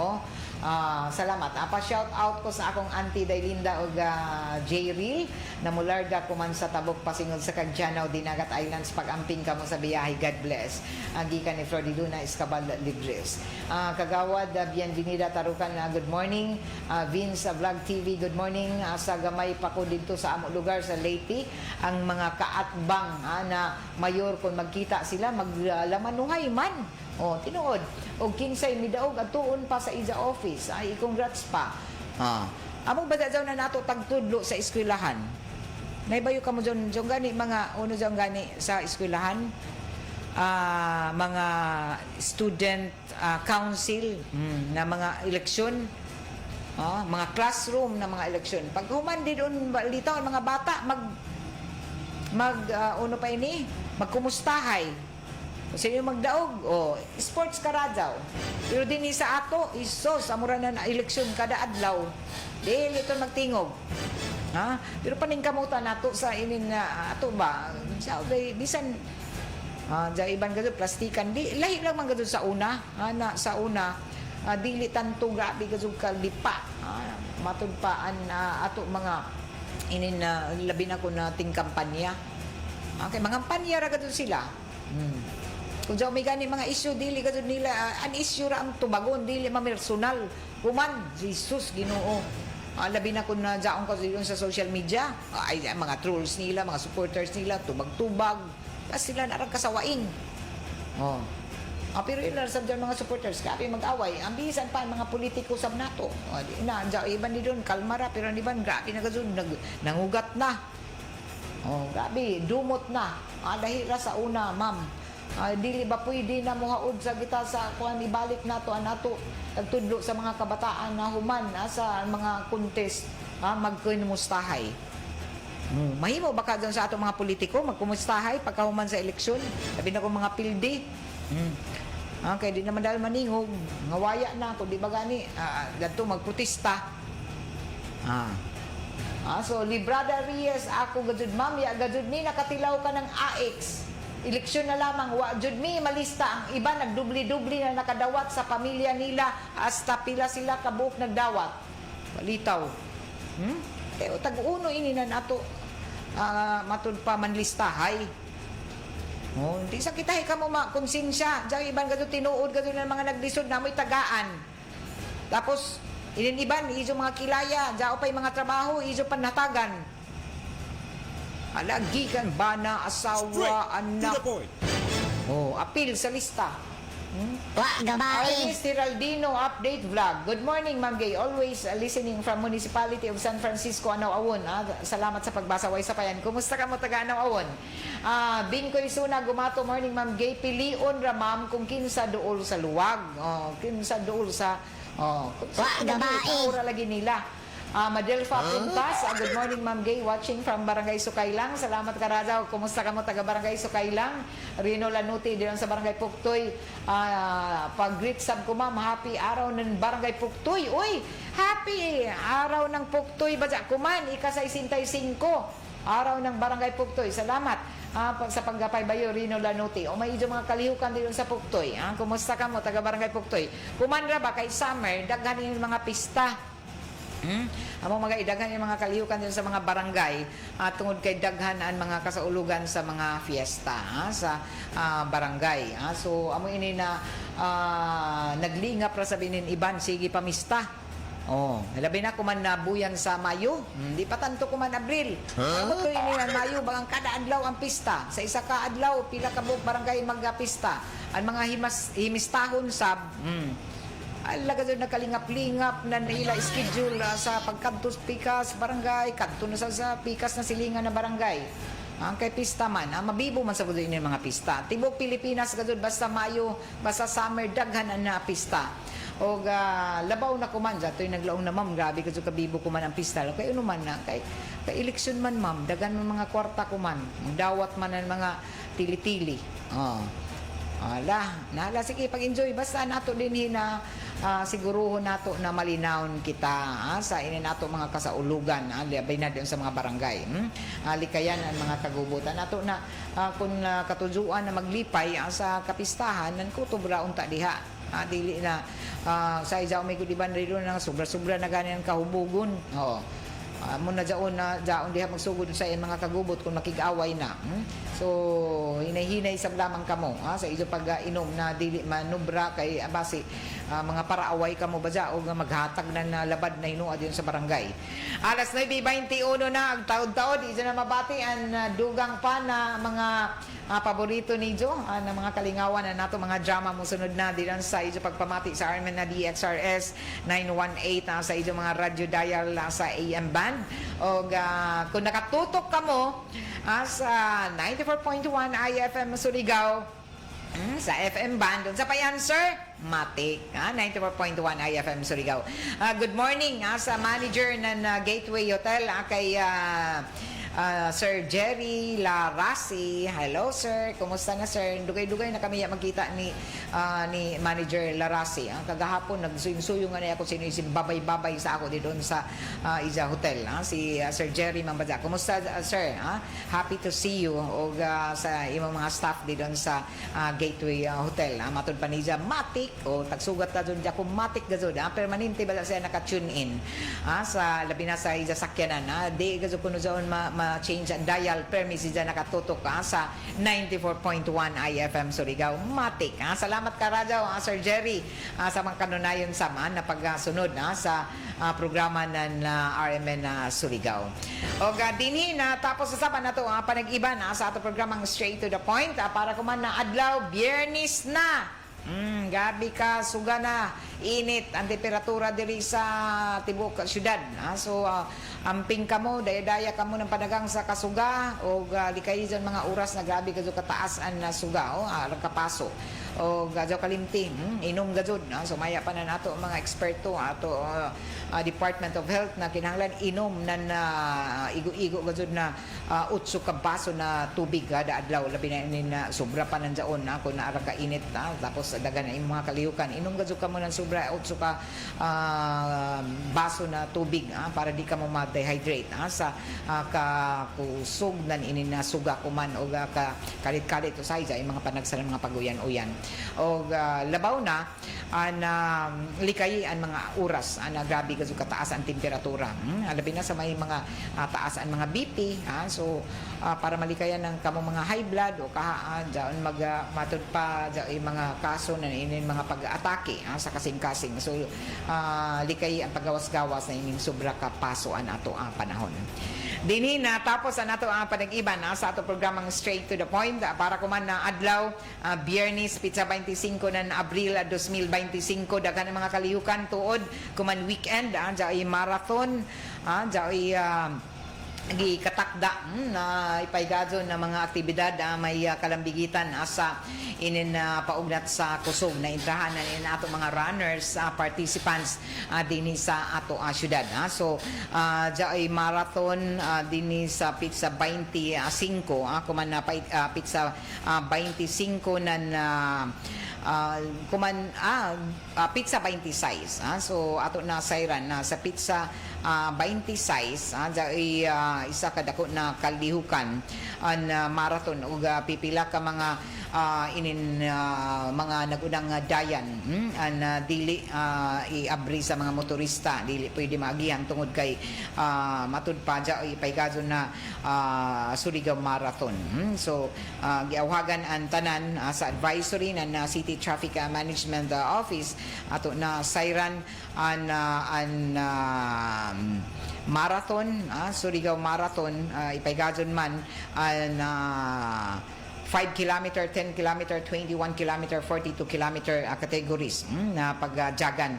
Salamat. Pa-shout out ko sa akong auntie Daylinda og J-Reel na mularda ko man sa tabok pasingod sa Kagjanaw Dinagat Islands pag-amping kamo sa biyahe. God bless. Gikan ni Freddy Luna Escabal Libres. Kagawad Bienvenida Tarukan, good morning. Vince Vlog TV, good morning. Sa gamay pa ko dito sa amo lugar sa Leyte ang mga kaatbang na mayor kung magkita sila maglamanuhay man. Tinuod. O kinsay midaog at tuon pa sa isa office. Ay, congrats pa. Among bata daw na nato tagtudlo sa eskwelahan. Naibayo ka mo dyan gani, mga uno dyan gani sa eskwelahan. Mga student council na mga eleksyon. Mga classroom na mga eleksyon. Pag humandi doon, litaw ang mga bata, uno pa ini, magkumustahay. Kasi yung magdaog, sports karadyaw. Pero din sa ato, isos, amura na eleksyon kada adlaw. Dili ito magtingog. Pero paningkamutan nato sa inin na ato ba? Bisan, iban gado, plastikan. Lahi lang man gado sa una. Sa una, dili tanto grabe gado kalipa. Matudpaan ato mga inin na labi na ko nating kampanya. Okay, mga kampanya ra gado sila. Kung daw may gani mga issue, dili gado nila, an issue ra ang tubagon, dili mamersonal. Kuman, Jesus, Ginoo. Labi na kung nadyaon ko sa social media, ay mga trolls nila, mga supporters nila, tubag-tubag. Kasi sila narang kasawain. Pero yun lang dyan mga supporters, kapi mag-away. Ang bisan pa, mga politiko sab nato. Iban di doon, kalmara, pero di ba, grabe na gado, nangugat na. Grabe, dumot na. Dahil sa una, ma'am. Dili ba pwede na muhaod sa kita sa kuan ibalik nato anato tagtudlo sa mga kabataan na human sa mga contest magkumustahay. Mahimo baka dyan sa ato mga politiko magkumustahay pagkahuman sa eleksyon. Sabi na ko mga pildi. Kay di naman dahil maningog, ngawaya na ako, di ba gani, ganito magprotesta. So, Librada Reyes, ako gajud ma'am, ya gajud ni nakatilaw ka ng AX. Eleksyon na lamang, wa jud mi malista. Ang iba nagdubli-dubli na nakadawat sa pamilya nila, hasta pila sila kabuok nagdawat. Palitaw. Tag-uno ini na nato matud pa manlistahay. Hindi sa kita ka mo makonsensya. Diyan iban gado tinuod gado ng mga naglisod na mo'y tagaan. Tapos iban iso mga kilaya, diyan pa'y mga trabaho, iso panhatagan. Alagi kan bana asawa anak. Apil sa lista. Miss Tiraldino update vlog. Good morning, Ma'am Gay. Always listening from Municipality of San Francisco, Anaw-Awon. Salamat sa pagbasa. Way sa payan. Kumusta ka mo, taga Anaw-Awon? Bingkoy Suna, gumato. Morning, Ma'am Gay. Pilion ra, Ma'am, kung kinsa dool sa luwag. Kinsa dool sa... Ura lagi nila. Madelfa Puntas, good morning Ma'am Gay, watching from Barangay Sukaylang. Salamat Karazaw, kumusta ka mo taga Barangay Sukaylang? Rino Lanuti diyan sa Barangay Puktoy. Pag-greet sab ko ma'am, happy araw ng Barangay Puktoy. Uy, happy araw ng Puktoy badya kuman, ika-65 araw ng Barangay Puktoy. Salamat sa paggapay bayo Rino Lanuti. O may mga kalihukan din sa Puktoy. Kumusta ka mo taga Barangay Puktoy? Kuman ra ba kay summer, daghan yung mga pista. Amo mga idaghan yung mga kalihukan din sa mga barangay tungod kay daghan ang mga kasaulugan sa mga fiesta sa barangay. So amo ini na naglingap ra sabihin iban sige pamista. Labi na kuman na buyan sa Mayo, di pa tanto kuman Abril. Amo ko ini na Mayo bagang kada adlaw ang pista. Sa isa ka adlaw pila ka buok barangay magpista. Ang mga himistahon sab alaga doon nakalingap-lingap na nila schedule sa pagkadto pikas barangay, kadto na sa pikas na silingan na barangay. Ang kay pista man, mabibo man sa budo ini mga pista. Tibok Pilipinas kadto basta Mayo, basta summer daghan na pista. O labaw na kuman toy naglaong na ma'am, grabe kadto kabibo kuman ang pista. Kay ano man na kay eleksyon man ma'am, daghan man mga kwarta kuman. Dawat man ang mga tili-tili. Nala sige pag-enjoy basta nato din na siguruhon nato na malinawon kita sa ini nato mga kasaulugan labay na din sa mga barangay. Likayan ang mga kagubutan nato na kung katujuan na maglipay sa kapistahan nan kutubra unta diha. Dili na sa ijaw may kudiban rilo nang sobra-sobra na ganin kahubugon. Muna daon diha magsugod sa mga kagubot kung makig-away na. So hinay-hinay sab lamang kamo sa ijo pag-inom na dili manubra kay base mga paraaway kamo badya o maghatag na labad na hinuad yun sa barangay. Alas 9:21 na ang taod-taod ijo na mabati ang dugang pa na mga paborito ni Jo na mga kalingawan na nato mga drama mo sunod na diyan sa ijo pagpamati sa Armen na DXRS 918 sa ijo mga radio dial sa AM band o kung nakatutok ka mo sa 94.1 IFM Surigao sa FM band sa Payanswer Matik 94.1 IFM Surigao. Good morning sa manager ng Gateway Hotel kay Sir Jerry Larasi. Hello sir, kumusta na sir? Dugay-dugay na kami magkita ni Manager Larasi. Kagahapon nagsuyong-suyong na ako sino si babay-babay sa ako dito sa Iza Hotel. Si Sir Jerry Mambaza. Kumusta sir? Happy to see you o sa imong mga staff dito sa Gateway Hotel. Matod pa ni Matik o tagsugat na doon ko Matik gazod. Permanente ba siya naka-tune in sa labi na sa Iza sakyanan. Di gazod kuno doon change ang dial permis dyan nakatutok sa 94.1 IFM Surigao Matik. Salamat ka Rajaw, Sir Jerry sa mga kanunayon sama na pagsunod sa programa ng RMN Surigao. O dinhi na tapos sa saban na ito panag-iba sa ato programang Straight to the Point para kuman na adlaw Biyernes na. Gabi ka, suga na, init ang temperatura diri sa tibok syudad. So, amping ka mo, daya-daya ka mo ng panagang sa kasuga o likay dyan mga oras na grabe ka kataas ang suga o kapaso o gadyo kalimting inom gajud so maya pa na nato mga eksperto ato Department of Health na kinahanglan inom na igo-igo gud na utso ka baso na tubig kada adlaw, labi na ini na sobra pa nandiyon kung naara ka init tapos dagan na imong mga kalihukan, inom gud ka mo ng sobra utso ka baso na tubig para di ka mo ma-dehydrate sa kakusog nan ini na suga kuman o ka kalit-kalit usay sa mga panagsalan mga paguyan-uyan o labaw na likay ang mga oras na grabe kasi kataas ang temperatura. Labi na sa may mga taas ang mga BP. So, para malikayan ng kamong mga high blood o dyan matod pa dyan mga kaso na inin mga pag-atake sa kasing-kasing. So, likay ang paggawas-gawas na ining sobra kapasoan ato ang panahon. Dini na tapos na nato ang panag-iban sa ato programang Straight to the Point para kuman na adlaw Biyernes pizza 25 ng Abril 2025 daghan ang mga kalihukan tuod kuman weekend dyan marathon dyan gikatakda na ipaigadon na mga aktibidad may kalambigitan sa inin paugnat sa kusog na intrahanan in ato mga runners participants dinhi sa ato syudad. So ay marathon dinhi sa pizza 25 kuman na pizza 25 nan kuman pizza 26 so ato na sayran na sa pizza 26 ay isa ka dako na kalihukan ang marathon ug pipila ka mga mga nagunang dayan an dili iabri sa mga motorista, dili pwede maagihan tungod kay matud pa dya ipaigadon na Surigao Marathon. So giawhagan ang tanan sa advisory ng City Traffic Management Office ato na sayran an marathon, Surigao Marathon, ipaigadon man na 5 km, 10 km, 21 km, 42 km categories na pagjagan.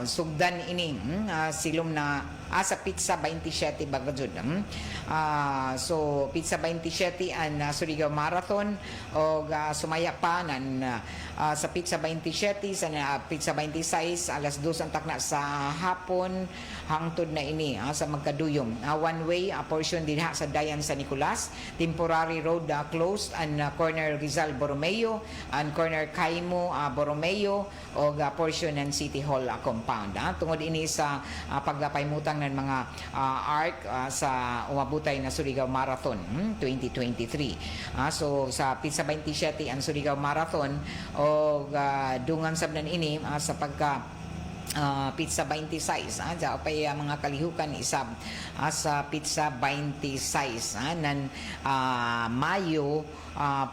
Sugdan ini silom na sa pizza 27 bagajud. So pizza 27 ang Surigao Marathon o sumaya pa sa pizza 27 sa pizza 26 alas 2 ang takna sa hapon hangtod na ini sa magkaduyom. One way portion dinha sa Dayan San Nicolas, temporary road closed and corner Rizal Borromeo and corner Caimo Borromeo o portion ng City Hall compound. Tungod ini sa pagpaymutan ng mga ARC sa umabutay na Surigao Marathon 2023. So sa pizza 27 ang Surigao Marathon o dungan sabnan ini sa pagka pizza 26 dyan pa mga kalihukan isab sa pizza 26 nan Mayo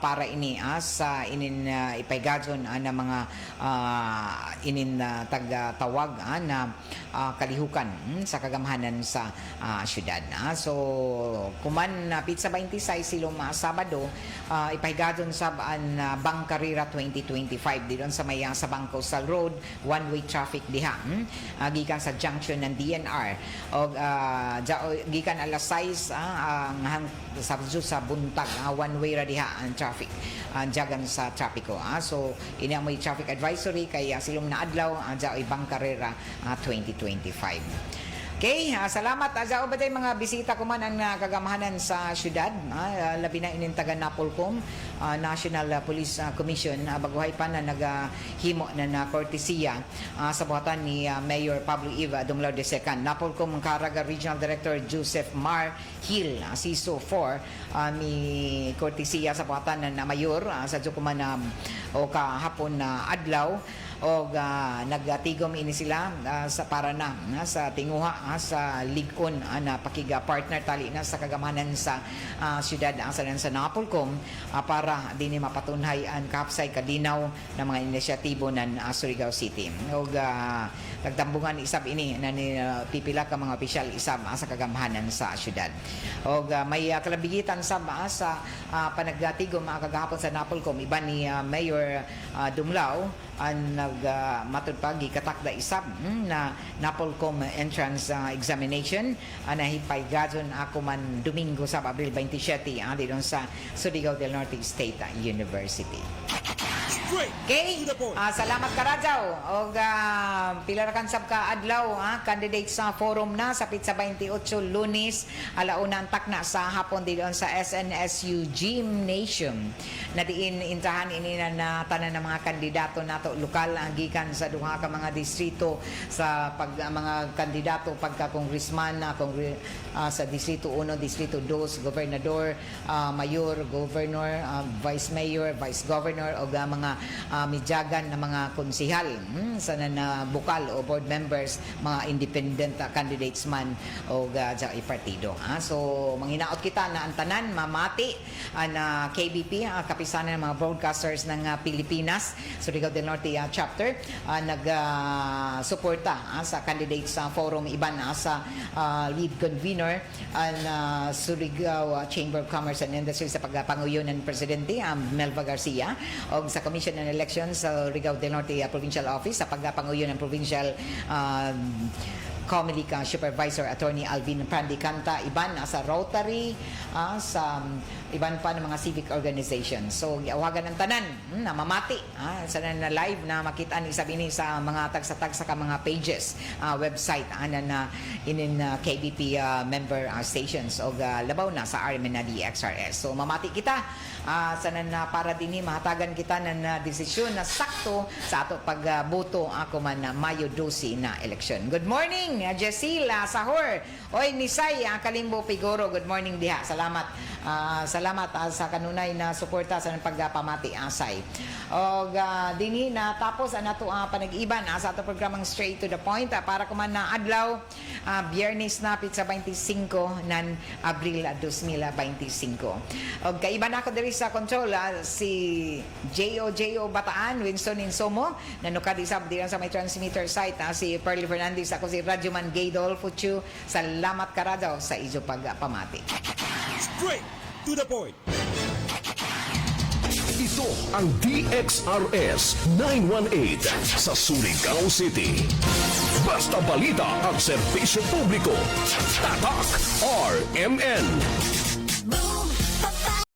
para ini sa inin ipaigadon na mga inin tagtawag na kalihukan sa kagamhanan sa syudad. So kuman pizza 26 silong Sabado ipaigadon sa Bangkarira 2025 didon sa may sa Bang Coastal Road, one-way traffic diha gikan sa junction ng DNR o gikan alas 6 sa buntag one-way ra diha ang traffic jagan sa trapiko. So ini ang may traffic advisory kay silong na adlaw dyan ay Bangkarira 2025. Okay, salamat. Sa ubatay mga bisita ko man ang kagamahanan sa syudad. Labi na inintagan Napolcom, National Police Commission. Baguhay pa na naghimo na kortesiya sa buhatan ni Mayor Pablo Eva Dumlao II. Napolcom Caraga Regional Director Joseph Mar Hill, CISO 4, ni kortesiya sa buhatan na Mayor sa Jukuman o kahapon na adlaw. O nagtigom ini sila sa para na sa tinguha sa ligon na pakiga partner tali na sa kagamanan sa syudad sa Napolcom para dinhi mapatunhay ang kapsay kadinaw ng mga inisyatibo ng Surigao City. O nagtambungan isab ini na pipila ka mga opisyal isab sa kagamahanan sa syudad. O may kalambigitan sab sa panagtigom kagahapon sa Napolcom iba ni Mayor Dumlao ang matutpagi katakda isab na Napolcom entrance examination na hipaygadon ako man Domingo sa Abril 27 dito sa Surigao del Norte State University. Okay, salamat ka Radyaw. Og pila ra kan sab ka adlaw candidate sa forum na sa Pizza 28 Lunes alauna ang takna sa hapon diyon sa SNSU Gymnasium. Nadiin intahan ini na tanan ng mga kandidato nato lokal ang gikan sa duha ka mga distrito sa mga kandidato pagka congressman sa distrito 1, distrito 2, gobernador, mayor, governor, vice mayor, vice governor o mga midyagan na mga konsihal sa bukal o board members, mga independent candidates man o sa partido. So manghinaot kita na ang tanan mamati na KBP, kapisanan ng mga broadcasters ng Pilipinas, Surigao del Norte chapter, nag-suporta sa candidates sa forum iban sa lead convener Surigao Chamber of Commerce and Industry sa pagpanguyon ng Presidente Melva Garcia o sa Commission on Elections sa Surigao del Norte Provincial Office sa pagpanguyon ng Provincial Comedy Supervisor Attorney Alvin Prandicanta, iban sa Rotary, sa iban pa ng mga civic organizations. So awagan ng tanan na mamati sa na live na makita ni sabini sa mga tagsa-tagsa ka mga pages, website na inin KBP member stations o labaw na sa RMN na DXRS. So mamati kita sa na para dinhi mahatagan kita ng desisyon na sakto sa ato pagboto ako man na Mayo 12 na eleksyon. Good morning Jessila Sahor. Oy Nisay Kalimbo Pigoro. Good morning diha. Salamat. Salamat sa kanunay na suporta sa pagpamati asay. Og dinhi na tapos nato panag-iban sa ato programang Straight to the Point para kuman na adlaw Biyernes na Pizza 25 nan Abril 2025. Og kaiban ako diri sa control si J.O. Bataan, Winston Insomo, nanukad isab diyan sa may transmitter site si Pearly Fernandez, ako si Radyoman Gaydol Fuchu. Salamat karadaw sa ijo pagpamati. Straight to the point. Ito ang DXRS 918 sa Surigao City. Basta balita ang serbisyo publiko. Tatak RMN.